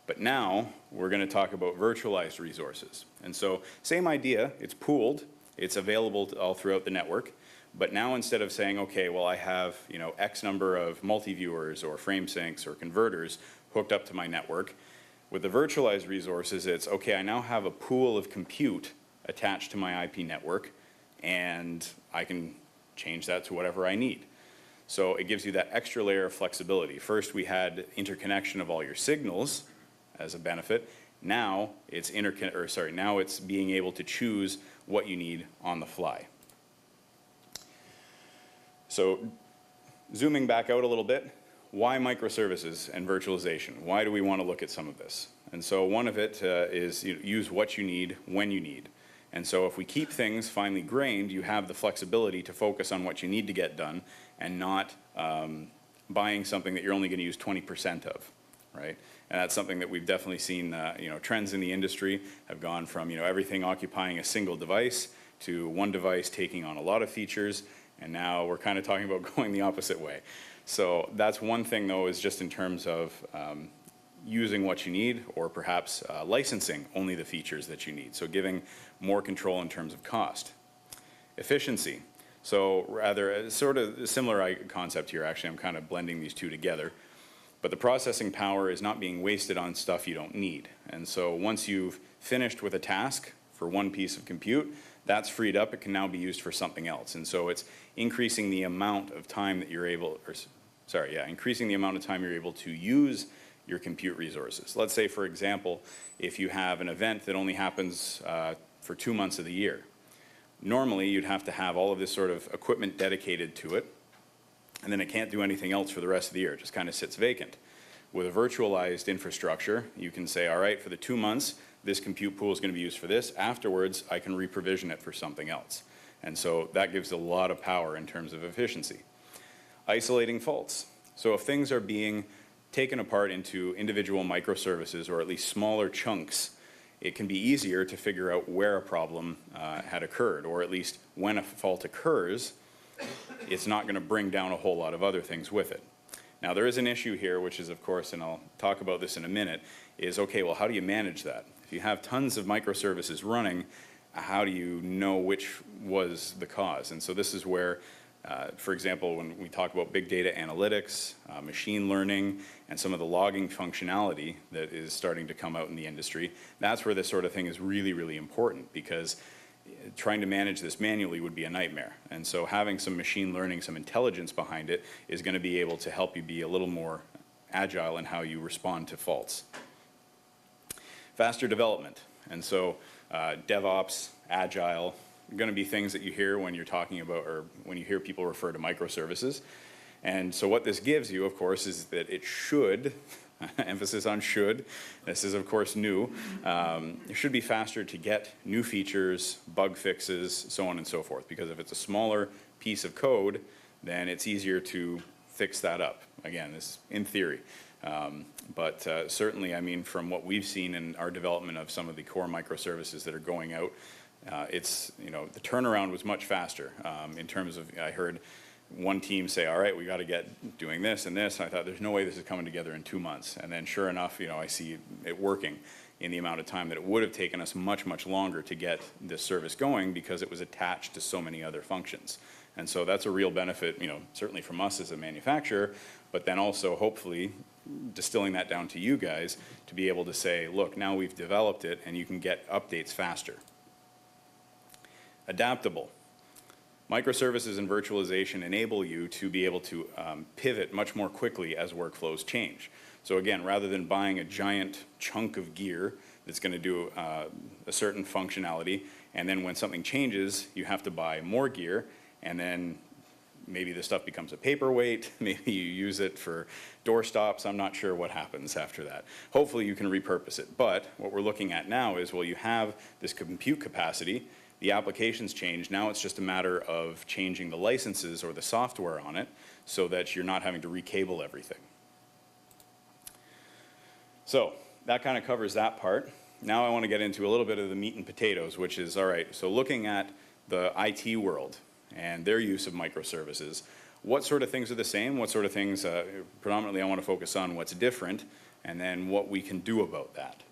But now we're going to talk about virtualized resources. And so same idea, it's pooled, it's available all throughout the network. But now instead of saying, okay, well, I have X number of multi-viewers or frame syncs or converters hooked up to my network, with the virtualized resources, it's, okay, I now have a pool of compute attached to my IP network, and I can change that to whatever I need. So it gives you that extra layer of flexibility. First, we had interconnection of all your signals as a benefit. Now it's now it's being able to choose what you need on the fly. So zooming back out a little bit, why microservices and virtualization? Why do we want to look at some of this? And so one of it is use what you need when you need. And so if we keep things finely grained, you have the flexibility to focus on what you need to get done and not buying something that you're only going to use 20% of, right? And that's something that we've definitely seen, trends in the industry have gone from, everything occupying a single device to one device taking on a lot of features, and now we're kind of talking about going the opposite way. So that's one thing, though, is just in terms of using what you need, or perhaps licensing only the features that you need, so giving more control in terms of cost. Efficiency. So rather, sort of a similar concept here, actually. I'm kind of blending these two together. But the processing power is not being wasted on stuff you don't need. And so once you've finished with a task for one piece of compute, that's freed up. It can now be used for something else. And so it's increasing the amount of time that you're able, increasing the amount of time you're able to use your compute resources. Let's say, for example, if you have an event that only happens for 2 months of the year, normally you'd have to have all of this sort of equipment dedicated to it, and then it can't do anything else for the rest of the year. It just kind of sits vacant. With a virtualized infrastructure, you can say, all right, for the 2 months, this compute pool is going to be used for this. Afterwards, I can reprovision it for something else. And so that gives a lot of power in terms of efficiency. Isolating faults. So if things are being taken apart into individual microservices, or at least smaller chunks, it can be easier to figure out where a problem had occurred, or at least when a fault occurs, it's not going to bring down a whole lot of other things with it. Now, there is an issue here, which is, of course, and I'll talk about this in a minute, is, okay, well, how do you manage that? If you have tons of microservices running, how do you know which was the cause? And so this is where, for example, when we talk about big data analytics, machine learning, and some of the logging functionality that is starting to come out in the industry, that's where this sort of thing is really, really important, because trying to manage this manually would be a nightmare. And so having some machine learning, some intelligence behind it, is going to be able to help you be a little more agile in how you respond to faults. Faster development. And so DevOps, Agile, are going to be things that you hear when you're talking about, or when you hear people refer to microservices. And so what this gives you, of course, is that it should, emphasis on should, this is of course new, it should be faster to get new features, bug fixes, so on and so forth, because if it's a smaller piece of code, then it's easier to fix that up. Again, this is in theory. But certainly, I mean, from what we've seen in our development of some of the core microservices that are going out, it's, the turnaround was much faster in terms of, I heard one team say, all right, we got to get doing this and this. And I thought, there's no way this is coming together in 2 months. And then sure enough, I see it working in the amount of time that it would have taken us much, much longer to get this service going, because it was attached to so many other functions. And so that's a real benefit, certainly from us as a manufacturer, but then also hopefully distilling that down to you guys to be able to say, look, now we've developed it and you can get updates faster. Adaptable. Microservices and virtualization enable you to be able to pivot much more quickly as workflows change. So again, rather than buying a giant chunk of gear that's going to do a certain functionality, and then when something changes, you have to buy more gear, and then maybe the stuff becomes a paperweight, maybe you use it for door stops, I'm not sure what happens after that. Hopefully you can repurpose it, but what we're looking at now is, well, you have this compute capacity, the applications change, now it's just a matter of changing the licenses or the software on it so that you're not having to recable everything. So that kind of covers that part. Now I want to get into a little bit of the meat and potatoes, which is, all right, so looking at the IT world and their use of microservices, what sort of things are the same, what sort of things, predominantly I want to focus on what's different, and then what we can do about that.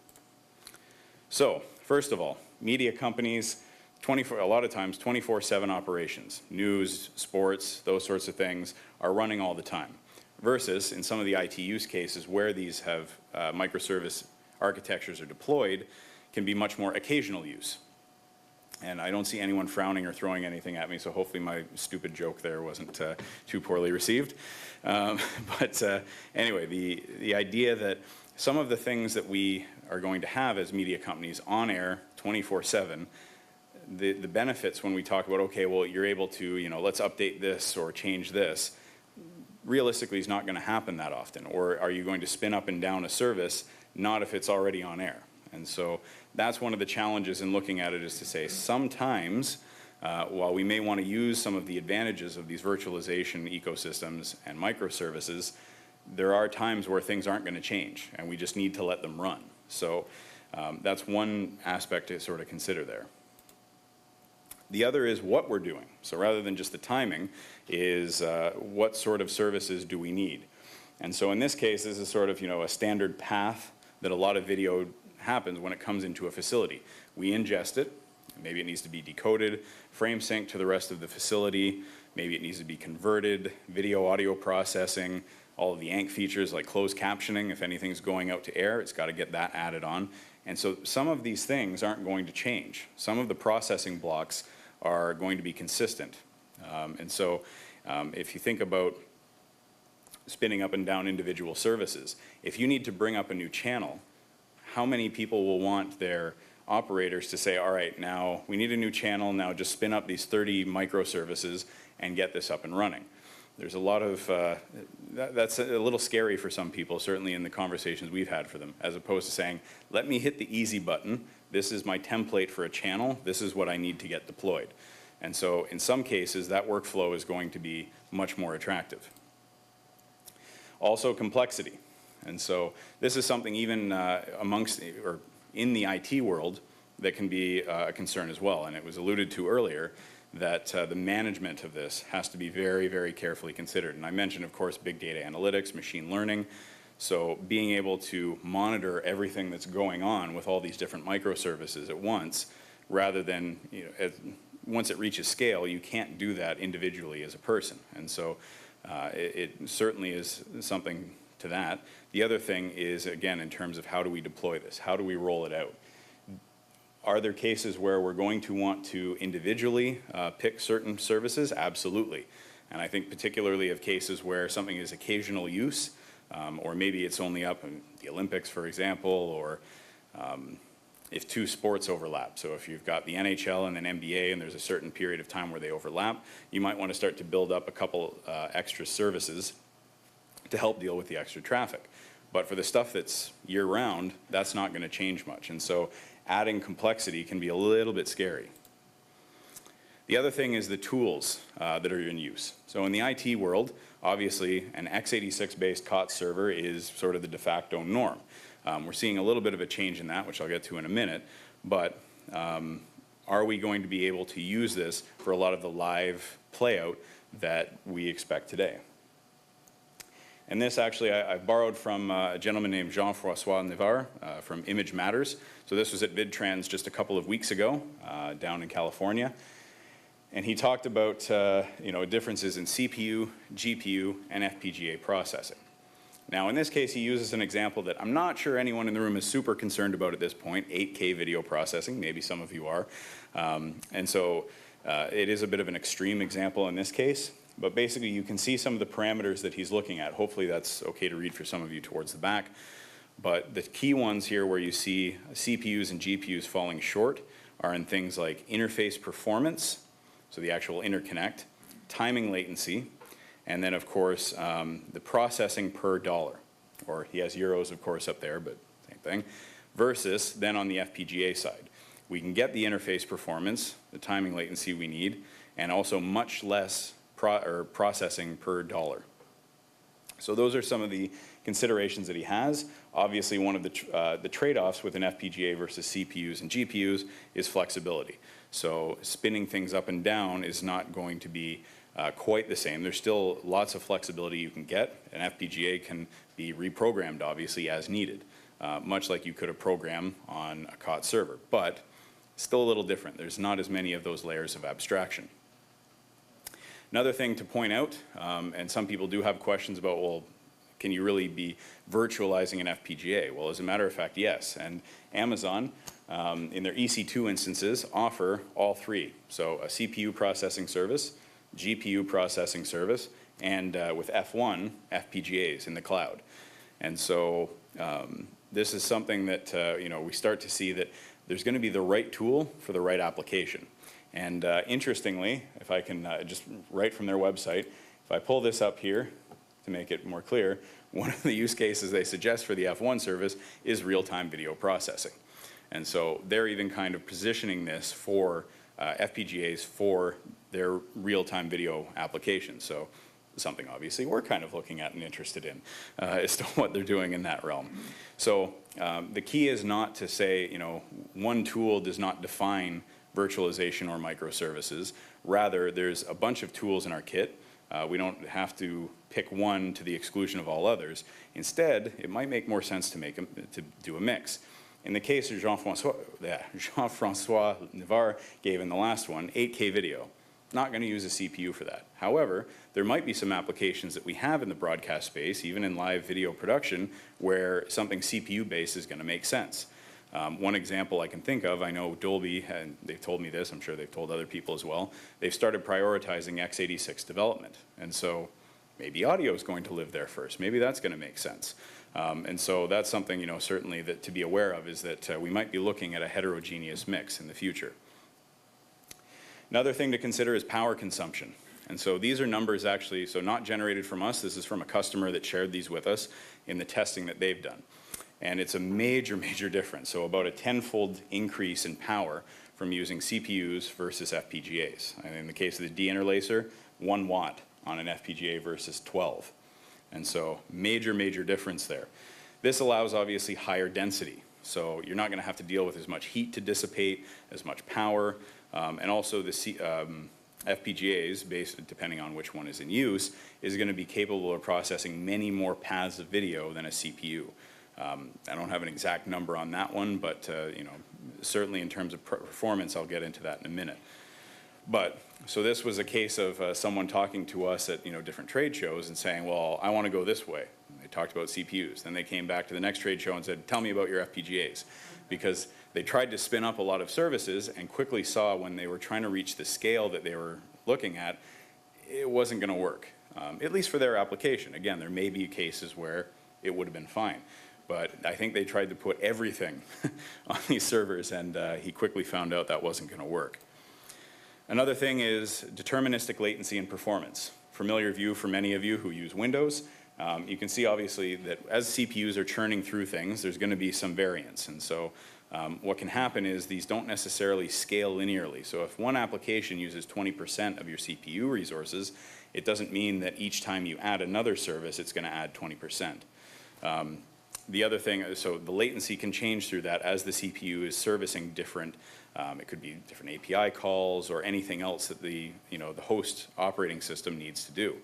So, first of all, media companies, a lot of times 24/7 operations, news, sports, those sorts of things are running all the time. Versus in some of the IT use cases where these have microservice architectures are deployed, can be much more occasional use. And I don't see anyone frowning or throwing anything at me, so hopefully my stupid joke there wasn't too poorly received. Anyway, the idea that some of the things that we are going to have as media companies on air 24/7, the benefits when we talk about, okay, well, you're able to, let's update this or change this, realistically is not going to happen that often. Or are you going to spin up and down a service? Not if it's already on air. And so that's one of the challenges in looking at it, is to say sometimes, while we may want to use some of the advantages of these virtualization ecosystems and microservices, there are times where things aren't going to change and we just need to let them run. So that's one aspect to sort of consider there. The other is what we're doing. So rather than just the timing, is what sort of services do we need? And so in this case, this is sort of, a standard path that a lot of video happens when it comes into a facility. We ingest it. Maybe it needs to be decoded, frame sync to the rest of the facility. Maybe it needs to be converted, video, audio processing, all of the ANC features like closed captioning. If anything's going out to air, it's got to get that added on. And so some of these things aren't going to change. Some of the processing blocks are going to be consistent. And so if you think about spinning up and down individual services, if you need to bring up a new channel, how many people will want their operators to say, all right, now we need a new channel, now just spin up these 30 microservices and get this up and running? There's a lot of, that's a little scary for some people, certainly in the conversations we've had for them, as opposed to saying, let me hit the easy button, this is my template for a channel, this is what I need to get deployed. And so in some cases, that workflow is going to be much more attractive. Also complexity. And so this is something even amongst, or in the IT world, that can be a concern as well. And it was alluded to earlier that the management of this has to be very, very carefully considered. And I mentioned, of course, big data analytics, machine learning. So being able to monitor everything that's going on with all these different microservices at once, rather than, once it reaches scale, you can't do that individually as a person. And so it certainly is something to that. The other thing is, again, in terms of how do we deploy this? How do we roll it out? Are there cases where we're going to want to individually pick certain services? Absolutely. And I think particularly of cases where something is occasional use, or maybe it's only up in the Olympics, for example, or if two sports overlap. So if you've got the NHL and an NBA and there's a certain period of time where they overlap, you might want to start to build up a couple extra services to help deal with the extra traffic. But for the stuff that's year-round, that's not going to change much. And so adding complexity can be a little bit scary. The other thing is the tools that are in use. So in the IT world, obviously an x86-based COTS server is sort of the de facto norm. We're seeing a little bit of a change in that, which I'll get to in a minute, but are we going to be able to use this for a lot of the live playout that we expect today? And this actually, I borrowed from a gentleman named Jean-François Navarre from Image Matters. So this was at VidTrans just a couple of weeks ago down in California. And he talked about differences in CPU, GPU, and FPGA processing. Now in this case, he uses an example that I'm not sure anyone in the room is super concerned about at this point, 8K video processing, maybe some of you are. And so it is a bit of an extreme example in this case. But basically, you can see some of the parameters that he's looking at. Hopefully, that's okay to read for some of you towards the back. But the key ones here where you see CPUs and GPUs falling short are in things like interface performance, so the actual interconnect, timing latency, and then, of course, the processing per dollar. Or he has euros, of course, up there, but same thing. Versus then on the FPGA side. We can get the interface performance, the timing latency we need, and also much less processing per dollar. So those are some of the considerations that he has. Obviously, one of the trade-offs with an FPGA versus CPUs and GPUs is flexibility. So spinning things up and down is not going to be quite the same. There's still lots of flexibility you can get. An FPGA can be reprogrammed, obviously, as needed, much like you could have programmed on a COTS server, but still a little different. There's not as many of those layers of abstraction. Another thing to point out, and some people do have questions about, well, can you really be virtualizing an FPGA? Well, as a matter of fact, yes. And Amazon, in their EC2 instances, offer all three. So a CPU processing service, GPU processing service, and with F1, FPGAs in the cloud. And so this is something that we start to see that there's going to be the right tool for the right application. And interestingly, if I can just right from their website, if I pull this up here to make it more clear, one of the use cases they suggest for the F1 service is real-time video processing. And so they're even kind of positioning this for FPGAs for their real-time video applications. So something obviously we're kind of looking at and interested in as to what they're doing in that realm. So the key is not to say, you know, one tool does not define virtualization or microservices. Rather, there's a bunch of tools in our kit. We don't have to pick one to the exclusion of all others. Instead, it might make more sense to do a mix. In the case that Jean-Francois Navarre gave in the last one, 8K video, not going to use a CPU for that. However, there might be some applications that we have in the broadcast space, even in live video production, where something CPU-based is going to make sense. One example I can think of, I know Dolby, and they've told me this, I'm sure they've told other people as well, they've started prioritizing x86 development. And so maybe audio is going to live there first. Maybe that's going to make sense. And so that's something, you know, certainly that to be aware of is that we might be looking at a heterogeneous mix in the future. Another thing to consider is power consumption. And so these are numbers actually, so not generated from us, this is from a customer that shared these with us in the testing that they've done. And it's a major, major difference. So about a 10-fold increase in power from using CPUs versus FPGAs. And in the case of the deinterlacer, 1 watt on an FPGA versus 12. And so major, major difference there. This allows obviously higher density. So you're not going to have to deal with as much heat to dissipate, as much power, and also the FPGAs, based depending on which one is in use, is going to be capable of processing many more paths of video than a CPU. I don't have an exact number on that one, but you know, certainly in terms of performance, I'll get into that in a minute. But so this was a case of someone talking to us at, you know, different trade shows and saying, well, I want to go this way. They talked about CPUs. Then they came back to the next trade show and said, tell me about your FPGAs. Because they tried to spin up a lot of services and quickly saw when they were trying to reach the scale that they were looking at, it wasn't going to work, at least for their application. Again, there may be cases where it would have been fine. But I think they tried to put everything on these servers, and he quickly found out that wasn't going to work. Another thing is deterministic latency and performance. Familiar view for many of you who use Windows. You can see obviously that as CPUs are churning through things, there's going to be some variance. And so what can happen is these don't necessarily scale linearly. So if one application uses 20% of your CPU resources, it doesn't mean that each time you add another service, it's going to add 20%. The other thing, so the latency can change through that as the CPU is servicing different, it could be different API calls or anything else that the host operating system needs to do.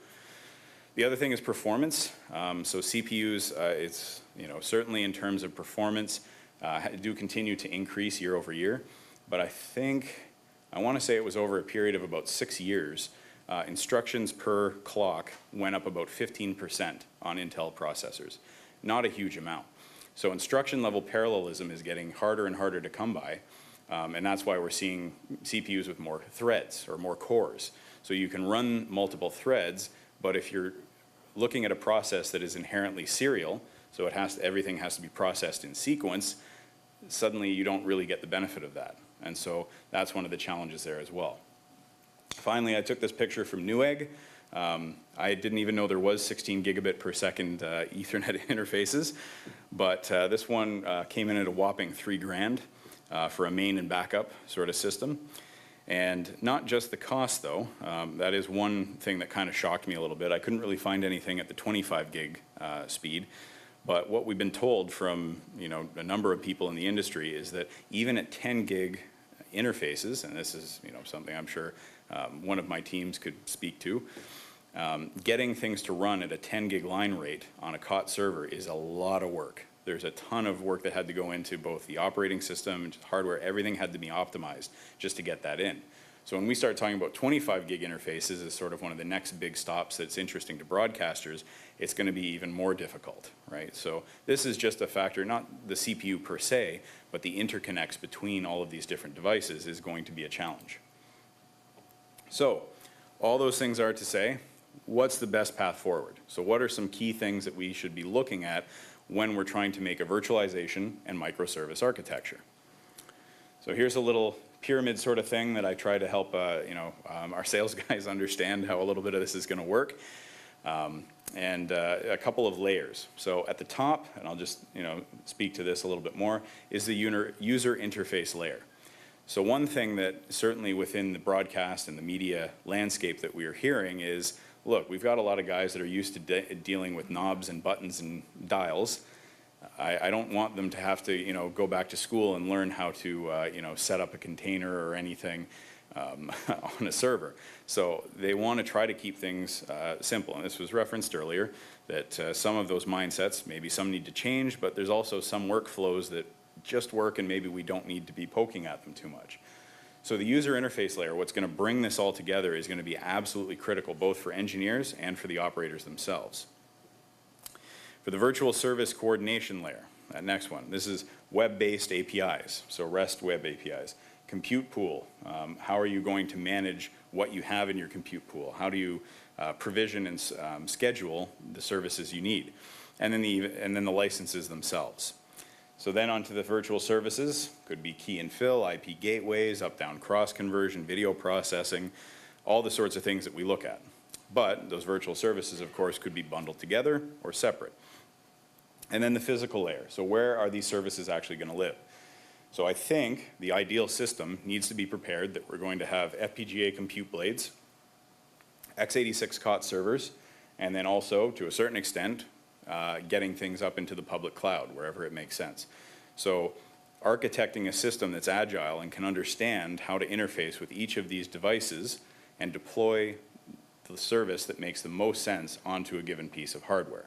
The other thing is performance. So CPUs, it's, you know, certainly in terms of performance, do continue to increase year over year. But I want to say it was over a period of about 6 years, instructions per clock went up about 15% on Intel processors. Not a huge amount. So instruction level parallelism is getting harder and harder to come by, and that's why we're seeing CPUs with more threads or more cores. So you can run multiple threads, but if you're looking at a process that is inherently serial, so everything has to be processed in sequence, suddenly you don't really get the benefit of that. And so that's one of the challenges there as well. Finally, I took this picture from Newegg. I didn't even know there was 16 gigabit per second Ethernet interfaces, but this one came in at a whopping $3,000 for a main and backup sort of system. And not just the cost though, that is one thing that kind of shocked me a little bit. I couldn't really find anything at the 25 gig speed, but what we've been told from, you know, a number of people in the industry is that even at 10 gig interfaces, and this is, you know, something I'm sure one of my teams could speak to, getting things to run at a 10 gig line rate on a COT server is a lot of work. There's a ton of work that had to go into both the operating system and hardware. Everything had to be optimized just to get that in. So when we start talking about 25 gig interfaces as sort of one of the next big stops that's interesting to broadcasters, it's going to be even more difficult, right? So this is just a factor, not the CPU per se, but the interconnects between all of these different devices is going to be a challenge. So all those things are to say, what's the best path forward? So what are some key things that we should be looking at when we're trying to make a virtualization and microservice architecture? So here's a little pyramid sort of thing that I try to help our sales guys understand how a little bit of this is going to work. And a couple of layers. So at the top, and I'll just speak to this a little bit more, is the user interface layer. So one thing that certainly within the broadcast and the media landscape that we are hearing is, look, we've got a lot of guys that are used to dealing with knobs and buttons and dials. I don't want them to have to go back to school and learn how to set up a container or anything on a server. So they want to try to keep things simple. And this was referenced earlier, that some of those mindsets, maybe some need to change, but there's also some workflows that just work and maybe we don't need to be poking at them too much. So the user interface layer, what's going to bring this all together, is going to be absolutely critical both for engineers and for the operators themselves. For the virtual service coordination layer, that next one, this is web-based APIs, so REST web APIs. Compute pool, how are you going to manage what you have in your compute pool? How do you provision and schedule the services you need? And then the licenses themselves. So then onto the virtual services, could be key and fill, IP gateways, up-down cross conversion, video processing, all the sorts of things that we look at. But those virtual services, of course, could be bundled together or separate. And then the physical layer. So where are these services actually going to live? So I think the ideal system needs to be prepared that we're going to have FPGA compute blades, x86 COT servers, and then also, to a certain extent, getting things up into the public cloud, wherever it makes sense. So architecting a system that's agile and can understand how to interface with each of these devices and deploy the service that makes the most sense onto a given piece of hardware.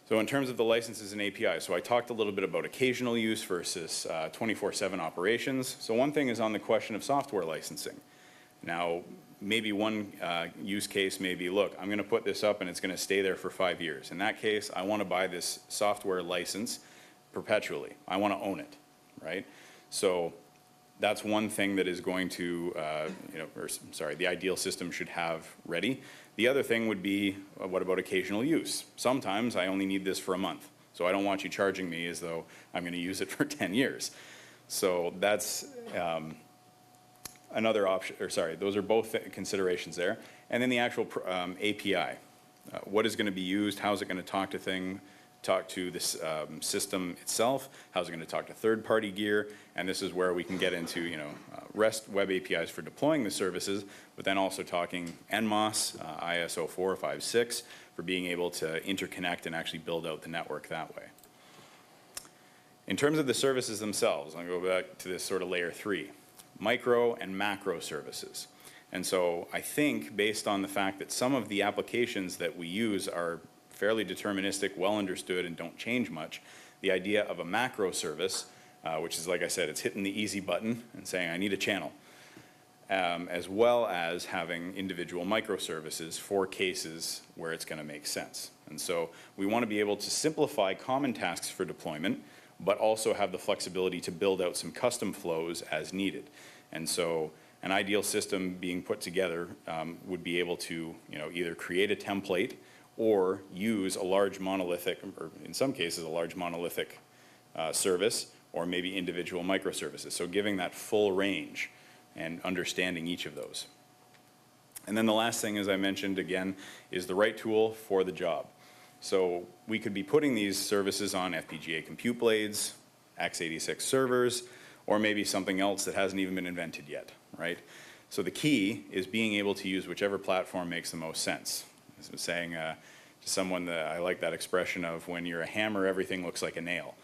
So in terms of the licenses and APIs, so I talked a little bit about occasional use versus 24/7 operations. So one thing is on the question of software licensing. Now, maybe one use case may be, look, I'm going to put this up and it's going to stay there for 5 years. In that case, I want to buy this software license perpetually. I want to own it, right? So that's one thing that is going to, the ideal system should have ready. The other thing would be, what about occasional use? Sometimes I only need this for a month, so I don't want you charging me as though I'm going to use it for 10 years. So that's another option, those are both considerations there. And then the actual API. What is going to be used? How is it going to talk to this system itself? How's it going to talk to third-party gear? And this is where we can get into, REST web APIs for deploying the services, but then also talking NMOS, ISO 456, for being able to interconnect and actually build out the network that way. In terms of the services themselves, I'll go back to this sort of layer 3, micro and macro services. And so I think based on the fact that some of the applications that we use are fairly deterministic, well understood, and don't change much, the idea of a macro service, which is, like I said, it's hitting the easy button and saying, I need a channel, as well as having individual microservices for cases where it's going to make sense. And so we want to be able to simplify common tasks for deployment, but also have the flexibility to build out some custom flows as needed. And so an ideal system being put together would be able to either create a template or use a large monolithic, or in some cases a large monolithic service, or maybe individual microservices. So giving that full range and understanding each of those. And then the last thing, as I mentioned again, is the right tool for the job. So we could be putting these services on FPGA compute blades, x86 servers, or maybe something else that hasn't even been invented yet, right? So the key is being able to use whichever platform makes the most sense. As I was saying to someone, that I like that expression of when you're a hammer, everything looks like a nail.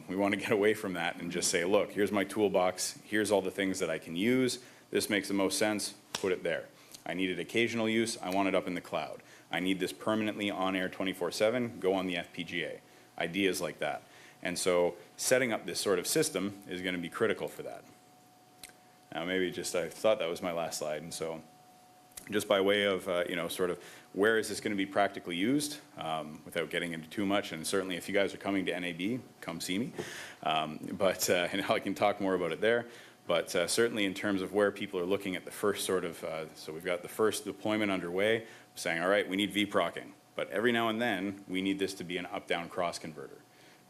We want to get away from that and just say, look, here's my toolbox, here's all the things that I can use, this makes the most sense, put it there. I need it occasional use, I want it up in the cloud. I need this permanently on air 24/7, go on the FPGA. Ideas like that. And so setting up this sort of system is going to be critical for that. Now maybe I thought that was my last slide, and so just by way of, sort of where is this going to be practically used, without getting into too much, and certainly if you guys are coming to NAB, come see me. And I can talk more about it there. But certainly in terms of where people are looking at the first sort of, so we've got the first deployment underway, saying, all right, we need vProcking. But every now and then, we need this to be an up-down cross converter,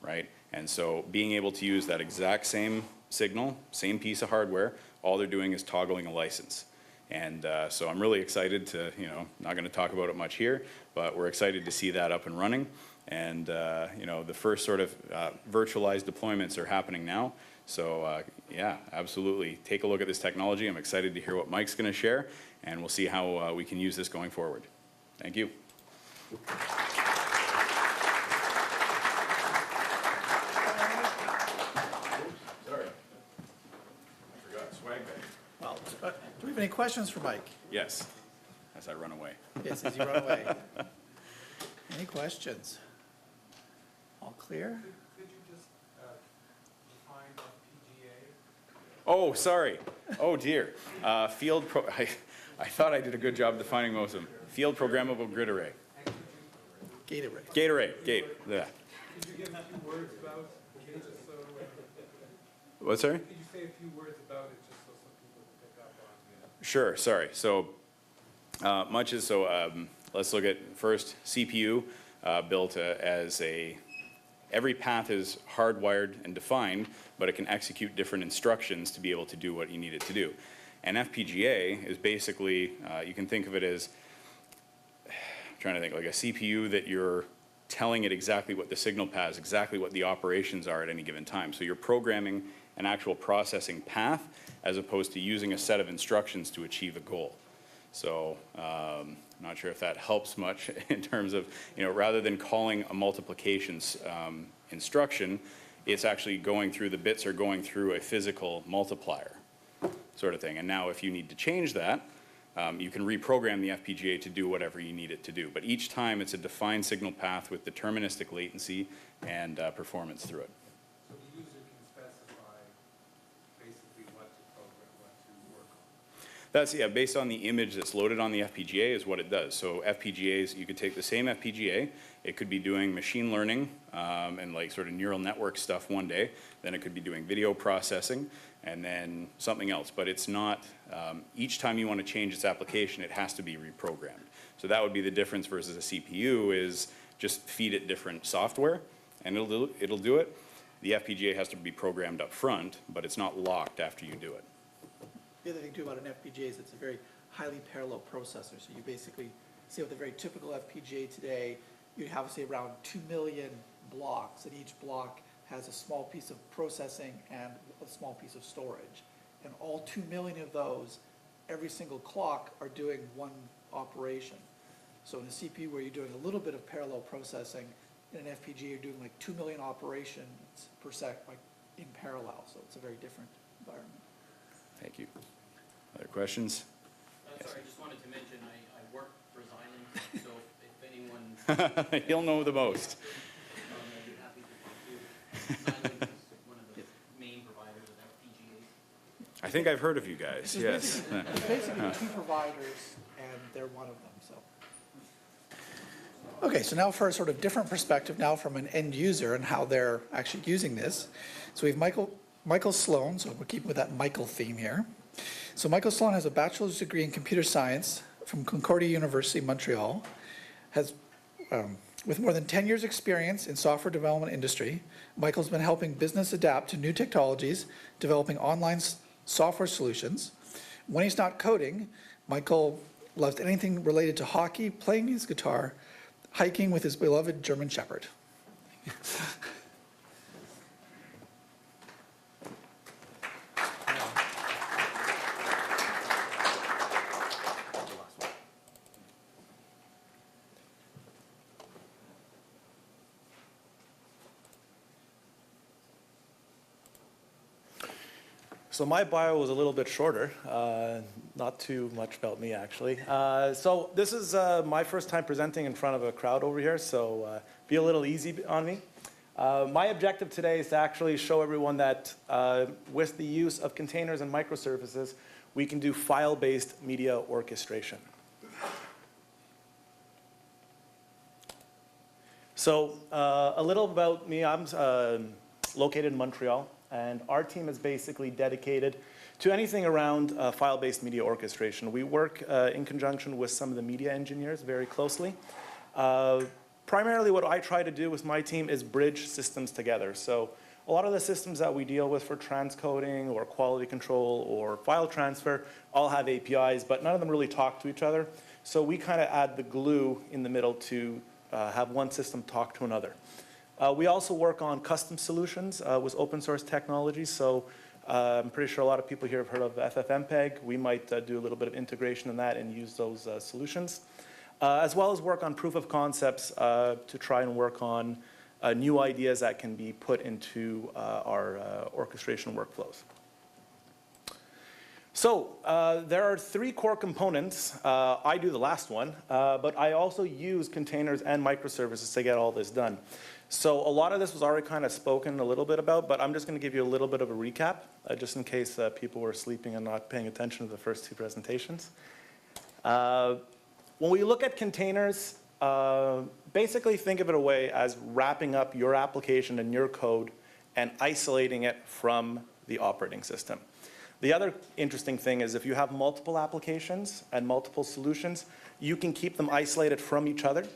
right? And so being able to use that exact same signal, same piece of hardware, all they're doing is toggling a license. And so I'm really excited to, not going to talk about it much here, but we're excited to see that up and running. And, the first sort of virtualized deployments are happening now. So, yeah, absolutely. Take a look at this technology. I'm excited to hear what Mike's going to share, and we'll see how we can use this going forward. Thank you. Sorry. I forgot swag bag. Well, do we have any questions for Mike? Yes, as I run away. Yes, as you run away. Any questions? All clear? Could you just define FPGA? Oh, sorry. Oh, dear. I thought I did a good job defining most of them. Field Programmable Grid Array. Gate array. Gate array. Gate. Yeah. Could you give a few words about it, just so, What, sorry? could you say a few words about it, just so some people can pick up on it? Sure, sorry. So, let's look at first CPU built as every path is hardwired and defined, but it can execute different instructions to be able to do what you need it to do. And FPGA is basically, you can think of it as, I'm trying to think, like a CPU that you're telling it exactly what the signal path is, exactly what the operations are at any given time. So you're programming an actual processing path as opposed to using a set of instructions to achieve a goal. So I'm not sure if that helps much in terms of, rather than calling a multiplication instruction, it's actually going through, the bits are going through a physical multiplier sort of thing. And now if you need to change that, you can reprogram the FPGA to do whatever you need it to do. But each time it's a defined signal path with deterministic latency and performance through it. So the user can specify basically what to program, what to work on. That's, yeah, based on the image that's loaded on the FPGA is what it does. So FPGAs, you could take the same FPGA, it could be doing machine learning and like sort of neural network stuff one day, then it could be doing video processing, and then something else. But it's not, each time you want to change its application, it has to be reprogrammed. So that would be the difference versus a CPU is just feed it different software and it'll do it. The FPGA has to be programmed up front, but it's not locked after you do it. The other thing too about an FPGA is it's a very highly parallel processor. So you basically, say with a very typical FPGA today, you'd have, say, around 2 million blocks, and each block has a small piece of processing and a small piece of storage. And all 2 million of those, every single clock, are doing one operation. So in a CPU where you're doing a little bit of parallel processing, in an FPGA you're doing like 2 million operations per sec, like in parallel. So it's a very different environment. Thank you. Other questions? Sorry, I just wanted to mention, I work for Xilinx, so if anyone, He'll know the most. I'd be happy to talk to. Xilinx is one of the main providers of FPGAs. I think I've heard of you guys, It's yes. basically two providers, and they're one of them, so. Okay, so now for a sort of different perspective now from an end user and how they're actually using this. So we have Michael Sloan, so we're keeping with that Michael theme here. So Michael Sloan has a bachelor's degree in computer science from Concordia University, Montreal, with more than 10 years experience in software development industry. Michael's been helping business adapt to new technologies, developing online software solutions. When he's not coding, Michael loves anything related to hockey, playing his guitar, hiking with his beloved German Shepherd. So my bio was a little bit shorter, not too much about me actually. So this is my first time presenting in front of a crowd over here, so be a little easy on me. My objective today is to actually show everyone that with the use of containers and microservices, we can do file-based media orchestration. So a little about me, I'm located in Montreal. And our team is basically dedicated to anything around file-based media orchestration. We work in conjunction with some of the media engineers very closely. primarily what I try to do with my team is bridge systems together. So a lot of the systems that we deal with for transcoding or quality control or file transfer all have APIs, but none of them really talk to each other. So we kind of add the glue in the middle to have one system talk to another. We also work on custom solutions with open source technologies. So I'm pretty sure a lot of people here have heard of FFmpeg. We might do a little bit of integration in that and use those solutions. As well as work on proof of concepts to try and work on new ideas that can be put into our orchestration workflows. So there are 3 core components. I do the last one, but I also use containers and microservices to get all this done. So a lot of this was already kind of spoken a little bit about, but I'm just going to give you a little bit of a recap, just in case people were sleeping and not paying attention to the first 2 presentations. When we look at containers, basically think of it away as wrapping up your application and your code and isolating it from the operating system. The other interesting thing is if you have multiple applications and multiple solutions, you can keep them isolated from each other,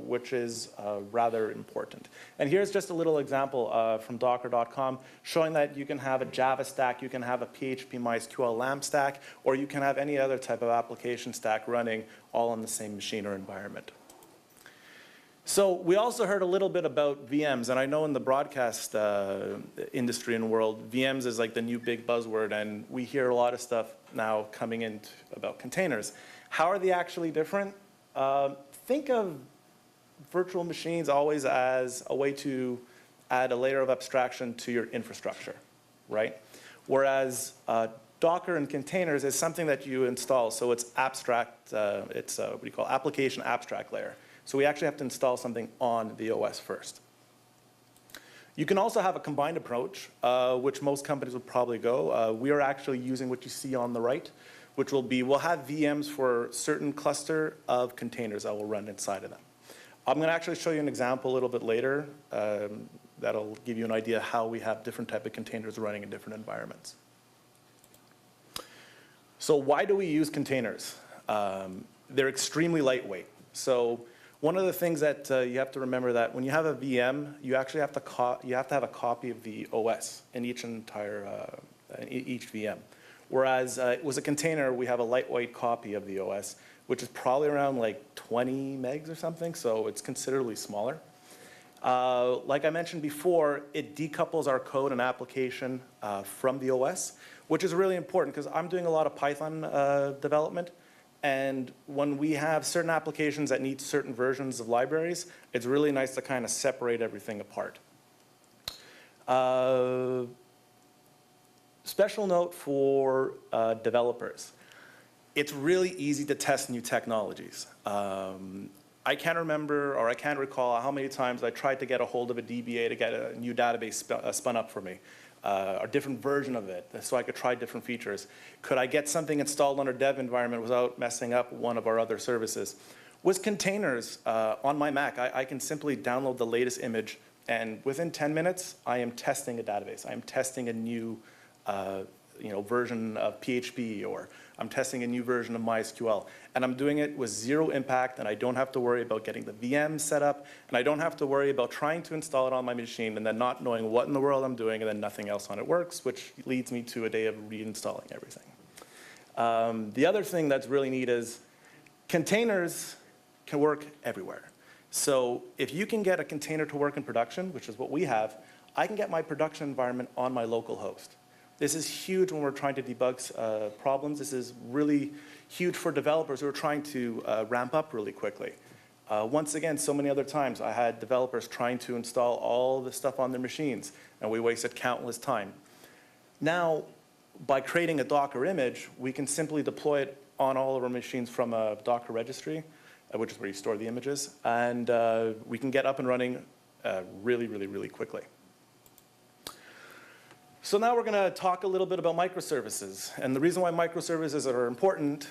which is rather important. And here's just a little example from docker.com showing that you can have a Java stack, you can have a PHP MySQL LAMP stack, or you can have any other type of application stack running all on the same machine or environment. So we also heard a little bit about VMs, and I know in the broadcast industry and world, VMs is like the new big buzzword, and we hear a lot of stuff now coming in about containers. How are they actually different? Think of virtual machines always as a way to add a layer of abstraction to your infrastructure, right? Whereas Docker and containers is something that you install, so it's abstract, it's what you call application abstract layer. So we actually have to install something on the OS first. You can also have a combined approach, which most companies would probably go. We are actually using what you see on the right, which will be, we'll have VMs for certain cluster of containers that will run inside of them. I'm going to actually show you an example a little bit later that'll give you an idea how we have different type of containers running in different environments. So why do we use containers? They're extremely lightweight. So one of the things that you have to remember that when you have a VM, you actually have to have a copy of the OS in each VM. Whereas with a container, we have a lightweight copy of the OS, which is probably around like 20 megs or something, so it's considerably smaller. Like I mentioned before, it decouples our code and application from the OS, which is really important because I'm doing a lot of Python development. And when we have certain applications that need certain versions of libraries, it's really nice to kind of separate everything apart. Special note for developers. It's really easy to test new technologies. I can't remember or I can't recall how many times I tried to get a hold of a DBA to get a new database spun up for me. A different version of it, so I could try different features. Could I get something installed on our dev environment without messing up one of our other services? With containers on my Mac, I can simply download the latest image, and within 10 minutes, I am testing a database. I am testing a new version of PHP, or I'm testing a new version of MySQL. And I'm doing it with zero impact, and I don't have to worry about getting the VM set up, and I don't have to worry about trying to install it on my machine and then not knowing what in the world I'm doing, and then nothing else on it works, which leads me to a day of reinstalling everything. The other thing that's really neat is containers can work everywhere. So if you can get a container to work in production, which is what we have, I can get my production environment on my local host. This is huge when we're trying to debug problems. This is really huge for developers who are trying to ramp up really quickly. Once again, so many other times I had developers trying to install all the stuff on their machines, and we wasted countless time. Now, by creating a Docker image, we can simply deploy it on all of our machines from a Docker registry, which is where you store the images, and we can get up and running really, really, really quickly. So now we're going to talk a little bit about microservices. And the reason why microservices are important,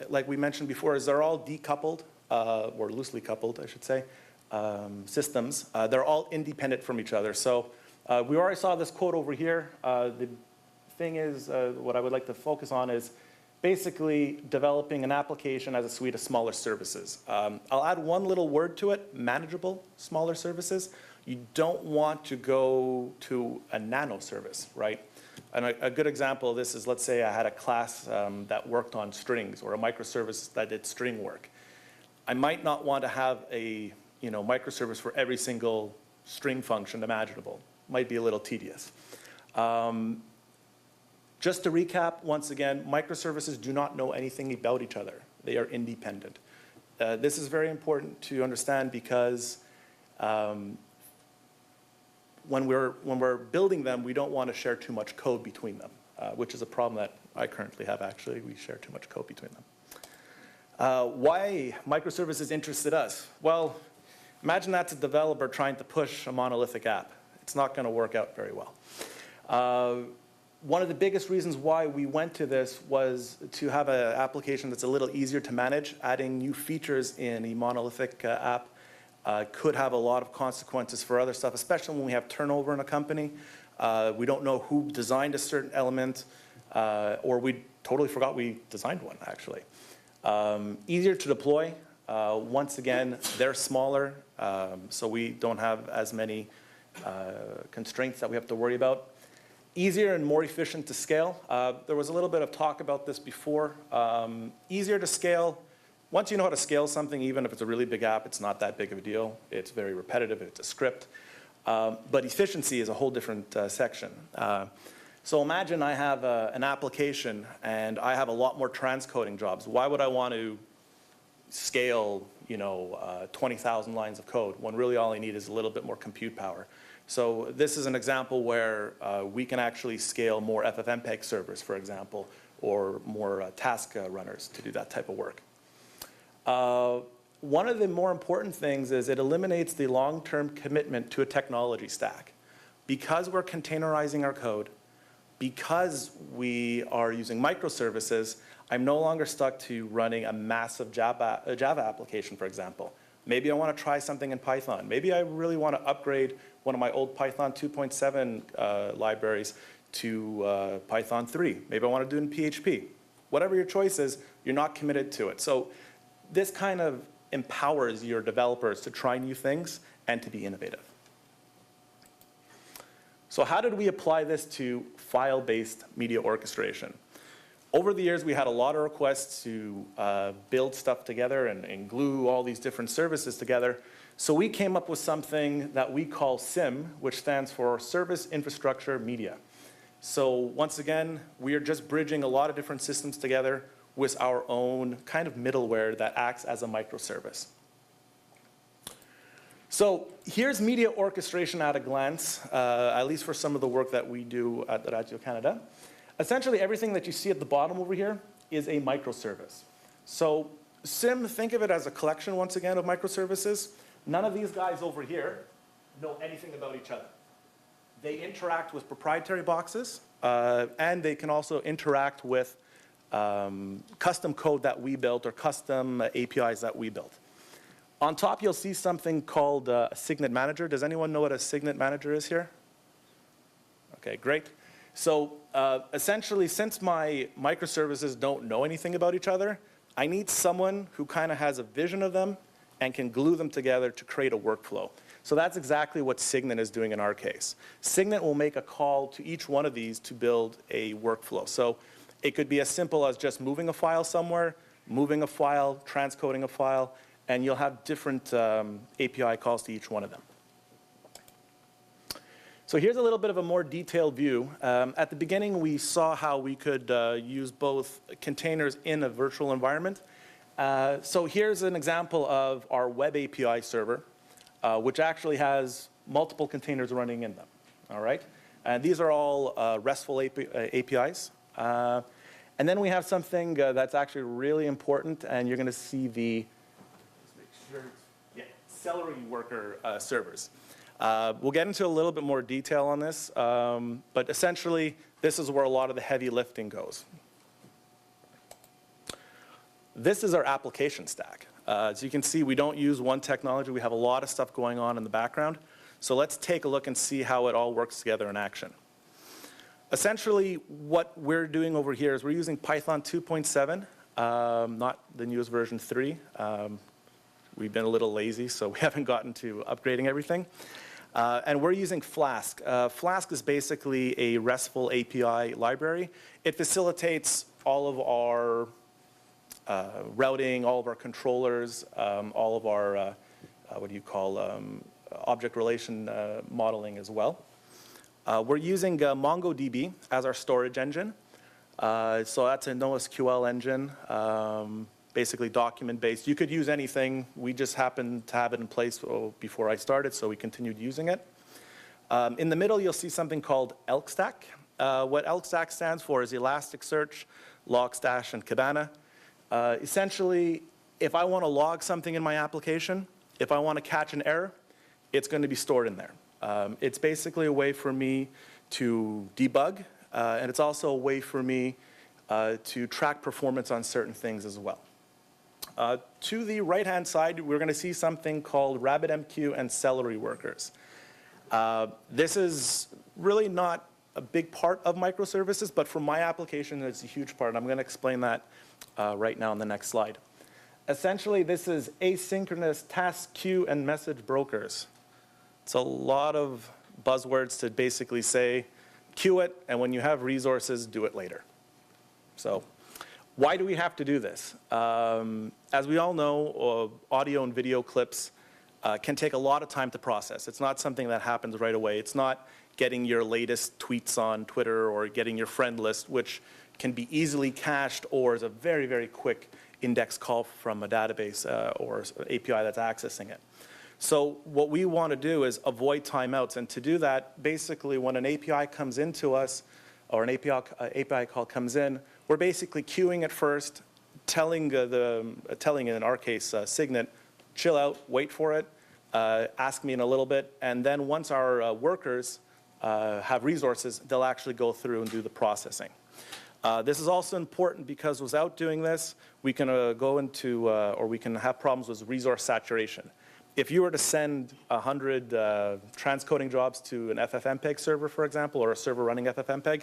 like we mentioned before, is they're all decoupled, or loosely coupled, I should say, systems. They're all independent from each other. So we already saw this quote over here. The thing is, what I would like to focus on is basically developing an application as a suite of smaller services. I'll add one little word to it, manageable smaller services. You don't want to go to a nano service, right? And a good example of this is, let's say I had a class that worked on strings, or a microservice that did string work. I might not want to have a microservice for every single string function imaginable. Might be a little tedious. Just to recap, once again, microservices do not know anything about each other. They are independent. This is very important to understand because when we're building them, we don't want to share too much code between them, which is a problem that I currently have, actually. We share too much code between them. Why microservices interested us? Well, imagine that's a developer trying to push a monolithic app. It's not going to work out very well. One of the biggest reasons why we went to this was to have an application that's a little easier to manage. Adding new features in a monolithic app could have a lot of consequences for other stuff, especially when we have turnover in a company. We don't know who designed a certain element, or we totally forgot we designed one, actually. Easier to deploy. Once again, they're smaller, so we don't have as many constraints that we have to worry about. Easier and more efficient to scale. There was a little bit of talk about this before. Easier to scale. Once you know how to scale something, even if it's a really big app, it's not that big of a deal. It's very repetitive, it's a script. But efficiency is a whole different section. So imagine I have an application and I have a lot more transcoding jobs. Why would I want to scale 20,000 lines of code when really all I need is a little bit more compute power? So this is an example where we can actually scale more FFmpeg servers, for example, or more task runners to do that type of work. One of the more important things is it eliminates the long-term commitment to a technology stack. Because we're containerizing our code, because we are using microservices, I'm no longer stuck to running a massive Java application, for example. Maybe I want to try something in Python. Maybe I really want to upgrade one of my old Python 2.7 libraries to Python 3. Maybe I want to do it in PHP. Whatever your choice is, you're not committed to it. So this kind of empowers your developers to try new things and to be innovative. So how did we apply this to file-based media orchestration? Over the years, we had a lot of requests to build stuff together and glue all these different services together. So we came up with something that we call SIM, which stands for Service Infrastructure Media. So once again, we are just bridging a lot of different systems together with our own kind of middleware that acts as a microservice. So here's media orchestration at a glance, at least for some of the work that we do at Radio Canada. Essentially, everything that you see at the bottom over here is a microservice. So SIM, think of it as a collection, once again, of microservices. None of these guys over here know anything about each other. They interact with proprietary boxes, and they can also interact with custom code that we built or custom APIs that we built. On top, you'll see something called a Signet Manager. Does anyone know what a Signet Manager is here? Okay, great. So essentially, since my microservices don't know anything about each other, I need someone who kind of has a vision of them and can glue them together to create a workflow. So that's exactly what Signet is doing in our case. Signet will make a call to each one of these to build a workflow. So it could be as simple as just moving a file somewhere, moving a file, transcoding a file, and you'll have different API calls to each one of them. So here's a little bit of a more detailed view. At the beginning, we saw how we could use both containers in a virtual environment. So here's an example of our web API server, which actually has multiple containers running in them. All right? And these are all RESTful APIs. And then we have something that's actually really important, and you're going to see the Celery worker servers. We'll get into a little bit more detail on this, but essentially, this is where a lot of the heavy lifting goes. This is our application stack. As you can see, we don't use one technology. We have a lot of stuff going on in the background. So let's take a look and see how it all works together in action. Essentially, what we're doing over here is we're using Python 2.7, not the newest version 3. We've been a little lazy, so we haven't gotten to upgrading everything. And we're using Flask. Flask is basically a RESTful API library. It facilitates all of our routing, all of our controllers, all of our, object relation modeling as well. We're using MongoDB as our storage engine. So that's a NoSQL engine, basically document-based. You could use anything. We just happened to have it in place before I started, so we continued using it. In the middle, you'll see something called Elk Stack. What Elk Stack stands for is Elasticsearch, Logstash, and Kibana. Essentially, if I want to log something in my application, if I want to catch an error, it's going to be stored in there. It's basically a way for me to debug, and it's also a way for me to track performance on certain things as well. To the right-hand side, we're going to see something called RabbitMQ and Celery workers. This is really not a big part of microservices, but for my application, it's a huge part. I'm going to explain that right now on the next slide. Essentially, this is asynchronous task queue and message brokers. It's a lot of buzzwords to basically say, queue it, and when you have resources, do it later. So why do we have to do this? As we all know, audio and video clips can take a lot of time to process. It's not something that happens right away. It's not getting your latest tweets on Twitter or getting your friend list, which can be easily cached or is a very, very quick index call from a database or API that's accessing it. So what we want to do is avoid timeouts. And to do that, basically when an API comes into us or an API call comes in, we're basically queuing it first, telling in our case, Signet, chill out, wait for it, ask me in a little bit. And then once our workers have resources, they'll actually go through and do the processing. This is also important because without doing this, we can go into, or we can have problems with resource saturation. If you were to send 100 transcoding jobs to an FFmpeg server, for example, or a server running FFmpeg,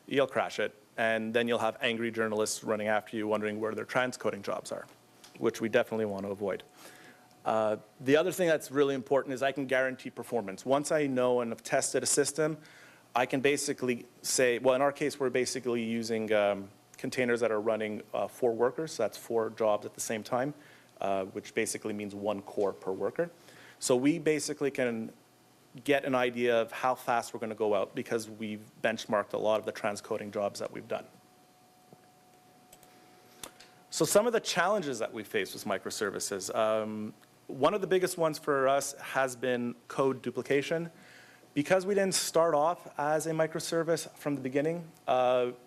you'll crash it. And then you'll have angry journalists running after you wondering where their transcoding jobs are, which we definitely want to avoid. The other thing that's really important is I can guarantee performance. Once I know and have tested a system, I can basically say, well, in our case, we're basically using containers that are running 4 workers. So that's 4 jobs at the same time, which basically means 1 core per worker. So we basically can get an idea of how fast we're going to go out because we've benchmarked a lot of the transcoding jobs that we've done. So some of the challenges that we face with microservices. One of the biggest ones for us has been code duplication. Because we didn't start off as a microservice from the beginning,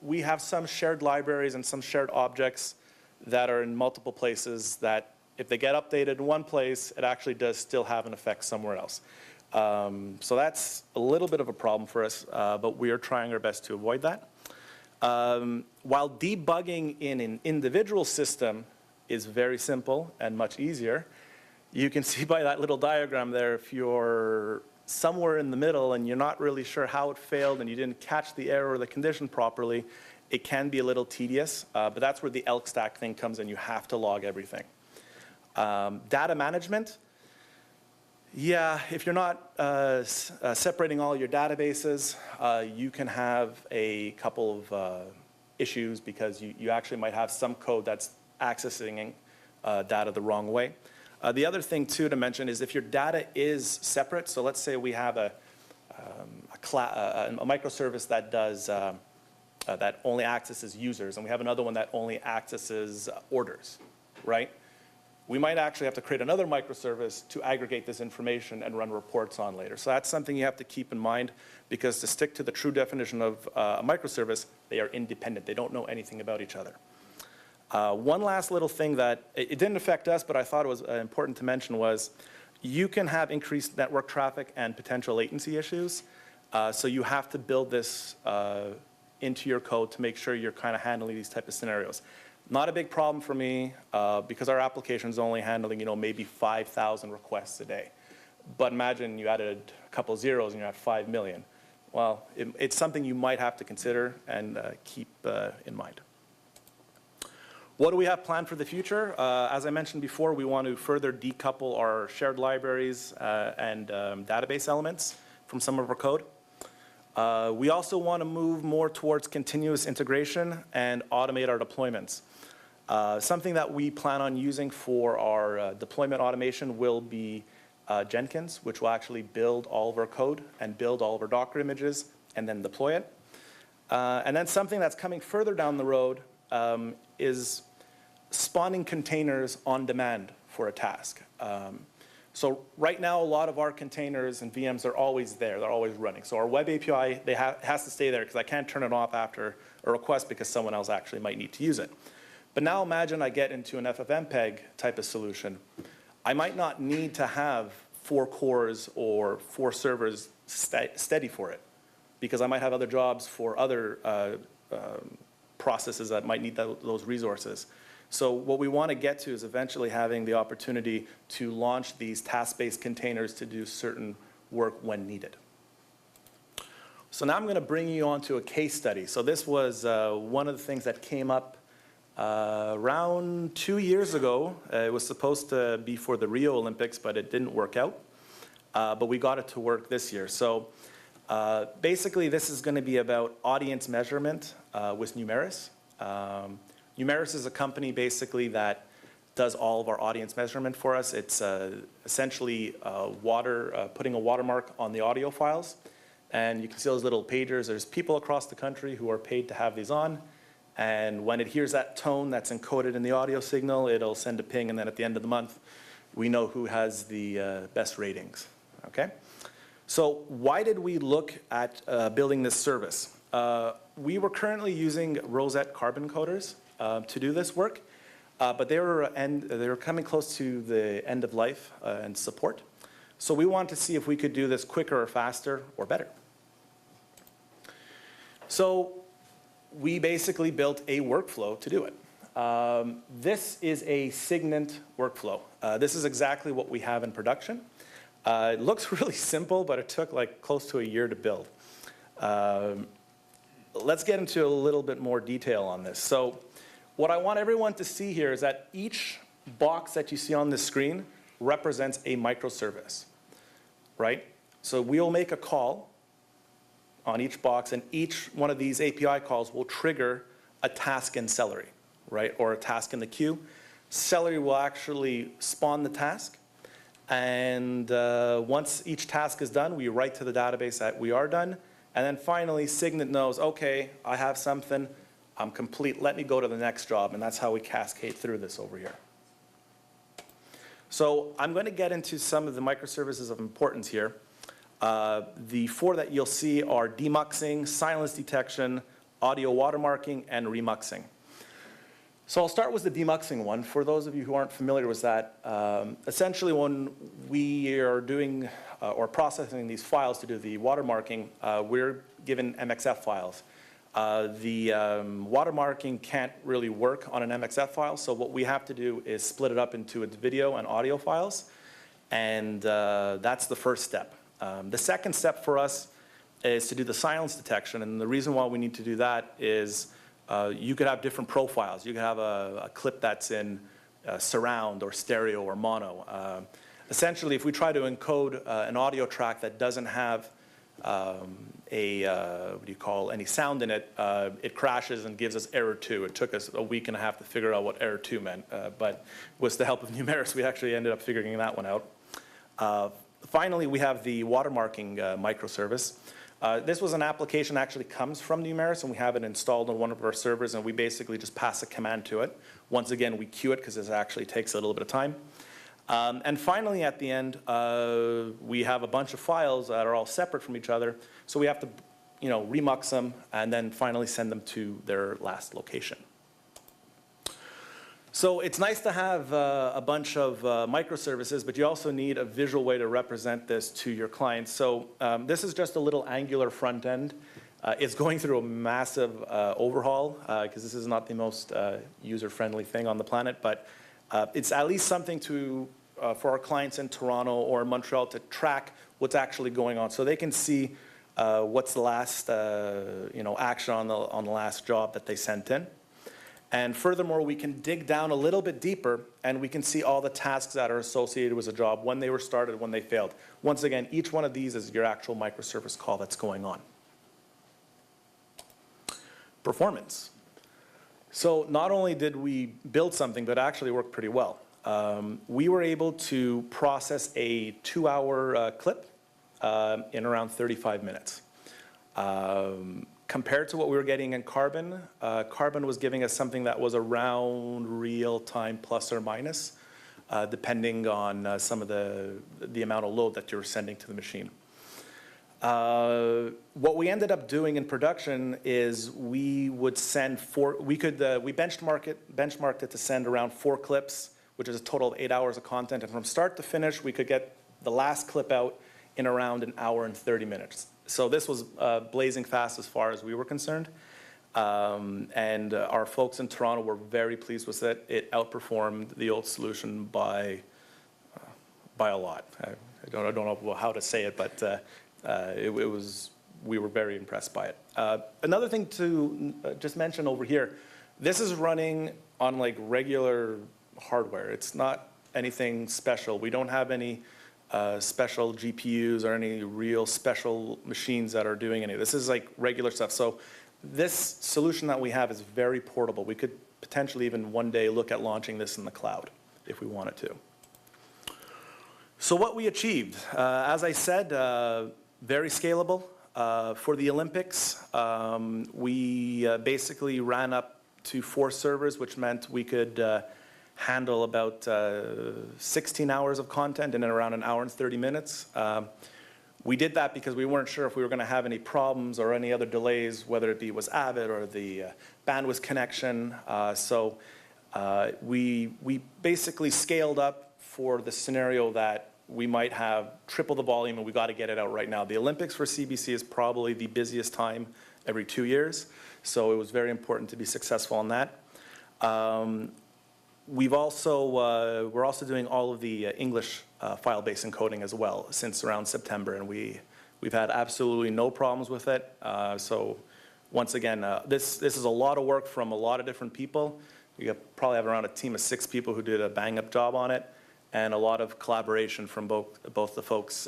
we have some shared libraries and some shared objects that are in multiple places that if they get updated in one place, it actually does still have an effect somewhere else. So that's a little bit of a problem for us, but we are trying our best to avoid that. While debugging in an individual system is very simple and much easier, you can see by that little diagram there, if you're somewhere in the middle and you're not really sure how it failed and you didn't catch the error or the condition properly, it can be a little tedious, but that's where the Elk Stack thing comes in. You have to log everything. Data management. Yeah, if you're not separating all your databases, you can have a couple of issues because you actually might have some code that's accessing data the wrong way. The other thing, too, to mention is if your data is separate, so let's say we have a microservice that does that only accesses users, and we have another one that only accesses orders, right? We might actually have to create another microservice to aggregate this information and run reports on later. So that's something you have to keep in mind because to stick to the true definition of a microservice, they are independent. They don't know anything about each other. One last little thing that it didn't affect us, but I thought it was important to mention was you can have increased network traffic and potential latency issues. So you have to build this into your code to make sure you're kind of handling these type of scenarios. Not a big problem for me because our application is only handling, maybe 5,000 requests a day. But imagine you added a couple zeros and you're at 5 million. well, it's something you might have to consider and keep in mind. What do we have planned for the future? As I mentioned before, we want to further decouple our shared libraries and database elements from some of our code. We also want to move more towards continuous integration and automate our deployments. Something that we plan on using for our deployment automation will be Jenkins, which will actually build all of our code and build all of our Docker images and then deploy it. And then something that's coming further down the road is spawning containers on demand for a task. So right now, a lot of our containers and VMs are always there. They're always running. So our web API has to stay there because I can't turn it off after a request because someone else actually might need to use it. But now imagine I get into an FFmpeg type of solution. I might not need to have 4 cores or 4 servers steady for it because I might have other jobs for other processes that might need those resources. So what we want to get to is eventually having the opportunity to launch these task-based containers to do certain work when needed. So now I'm going to bring you on to a case study. So this was one of the things that came up around 2 years ago. It was supposed to be for the Rio Olympics, but it didn't work out. But we got it to work this year. So basically, this is going to be about audience measurement with Numeris. Numeris is a company basically that does all of our audience measurement for us. It's essentially putting a watermark on the audio files. And you can see those little pagers. There's people across the country who are paid to have these on. And when it hears that tone that's encoded in the audio signal, it'll send a ping. And then at the end of the month, we know who has the best ratings. Okay? So why did we look at building this service? We were currently using Rosette carbon coders to do this work, but they were coming close to the end of life and support. So we wanted to see if we could do this quicker or faster or better. So we basically built a workflow to do it. This is a Signant workflow. This is exactly what we have in production. It looks really simple, but it took like close to a year to build. Let's get into a little bit more detail on this. So what I want everyone to see here is that each box that you see on this screen represents a microservice, right? So we'll make a call on each box, and each one of these API calls will trigger a task in Celery, right, or a task in the queue. Celery will actually spawn the task, and once each task is done, we write to the database that we are done, and then finally, Signant knows, okay, I have something, I'm complete, let me go to the next job, and that's how we cascade through this over here. So I'm going to get into some of the microservices of importance here. The 4 that you'll see are demuxing, silence detection, audio watermarking, and remuxing. So I'll start with the demuxing one. For those of you who aren't familiar with that, essentially when we are doing or processing these files to do the watermarking, we're given MXF files. The watermarking can't really work on an MXF file, so what we have to do is split it up into its video and audio files, and that's the first step. The second step for us is to do the silence detection, and the reason why we need to do that is you could have different profiles. You could have a clip that's in surround or stereo or mono. Essentially, if we try to encode an audio track that doesn't have any sound in it, it crashes and gives us error 2. It took us a week and a half to figure out what error 2 meant, but with the help of Numeris, we actually ended up figuring that one out. Finally, we have the watermarking microservice. This was an application that actually comes from Numeris, and we have it installed on one of our servers, and we basically just pass a command to it. Once again, we queue it because this actually takes a little bit of time. And finally, at the end, we have a bunch of files that are all separate from each other, so we have to, remux them and then finally send them to their last location. So it's nice to have a bunch of microservices, but you also need a visual way to represent this to your clients. So this is just a little Angular front end. It's going through a massive overhaul because this is not the most user-friendly thing on the planet, but it's at least something for our clients in Toronto or Montreal to track what's actually going on. So they can see what's the last action on the last job that they sent in. And furthermore, we can dig down a little bit deeper and we can see all the tasks that are associated with a job, when they were started, when they failed. Once again, each one of these is your actual microservice call that's going on. Performance. So not only did we build something, but it actually worked pretty well. We were able to process a 2-hour clip in around 35 minutes. Compared to what we were getting in Carbon, Carbon was giving us something that was around real time plus or minus, depending on some of the amount of load that you're sending to the machine. What we ended up doing in production is we would send we benchmarked it to send around 4 clips, which is a total of 8 hours of content. And from start to finish, we could get the last clip out in around 1 hour and 30 minutes. So this was blazing fast as far as we were concerned. And our folks in Toronto were very pleased with it. It outperformed the old solution by a lot. I don't know how to say it, but we were very impressed by it. Another thing to just mention over here, this is running on like regular hardware. It's not anything special. We don't have any special GPUs or any real special machines that are doing any. This is like regular stuff. So this solution that we have is very portable. We could potentially even one day look at launching this in the cloud if we wanted to. So what we achieved, as I said, very scalable. For the Olympics, we basically ran up to 4 servers, which meant we could handle about 16 hours of content in around 1 hour and 30 minutes. We did that because we weren't sure if we were going to have any problems or any other delays, whether it be was Avid or the bandwidth connection. So we basically scaled up for the scenario that we might have triple the volume and we got to get it out right now. The Olympics for CBC is probably the busiest time every 2 years, so it was very important to be successful on that. We're also doing all of the English file-based encoding as well since around September, and we've had absolutely no problems with it. So once again, this is a lot of work from a lot of different people. We probably have around a team of 6 people who did a bang-up job on it, and a lot of collaboration from both the folks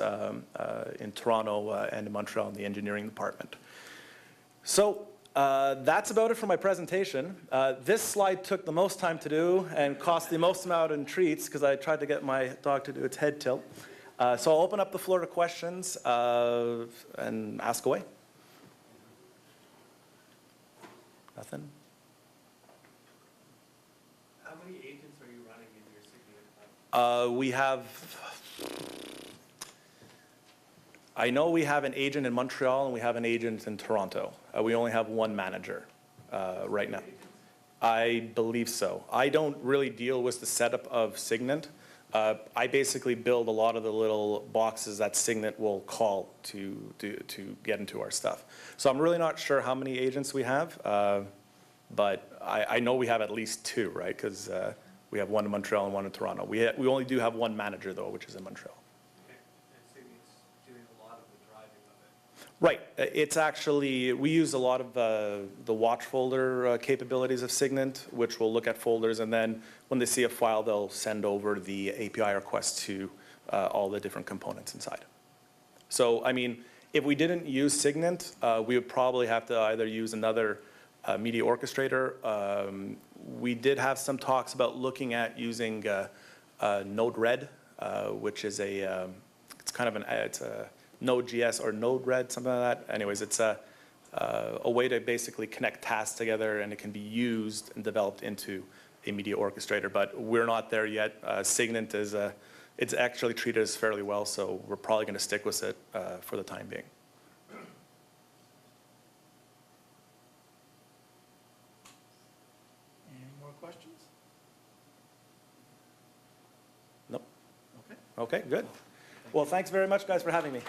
in Toronto and in Montreal in the engineering department. So that's about it for my presentation. This slide took the most time to do and cost the most amount in treats because I tried to get my dog to do its head tilt. So I'll open up the floor to questions and ask away. Nothing? How many agents are you running in your Signia? We have, I know we have an agent in Montreal and we have an agent in Toronto. We only have 1 manager right now. I believe so. I don't really deal with the setup of Signet. I basically build a lot of the little boxes that Signet will call to get into our stuff. So I'm really not sure how many agents we have, but I know we have at least 2, right? Because we have 1 in Montreal and 1 in Toronto. We only do have 1 manager though, which is in Montreal. Okay. And Signia's doing a lot of the driving of it. Right. It's actually, we use a lot of the watch folder capabilities of Signet, which will look at folders, and then when they see a file, they'll send over the API request to all the different components inside. So, I mean, if we didn't use Signet, we would probably have to either use another media orchestrator. We did have some talks about looking at using Node-RED, which is it's kind of it's a Node.js or Node-RED, something like that. Anyways, it's a way to basically connect tasks together, and it can be used and developed into a media orchestrator. But we're not there yet. Signet is it's actually treated us fairly well, so we're probably going to stick with it for the time being. Any more questions? Nope. Okay. Okay, good. Well, thanks very much, guys, for having me.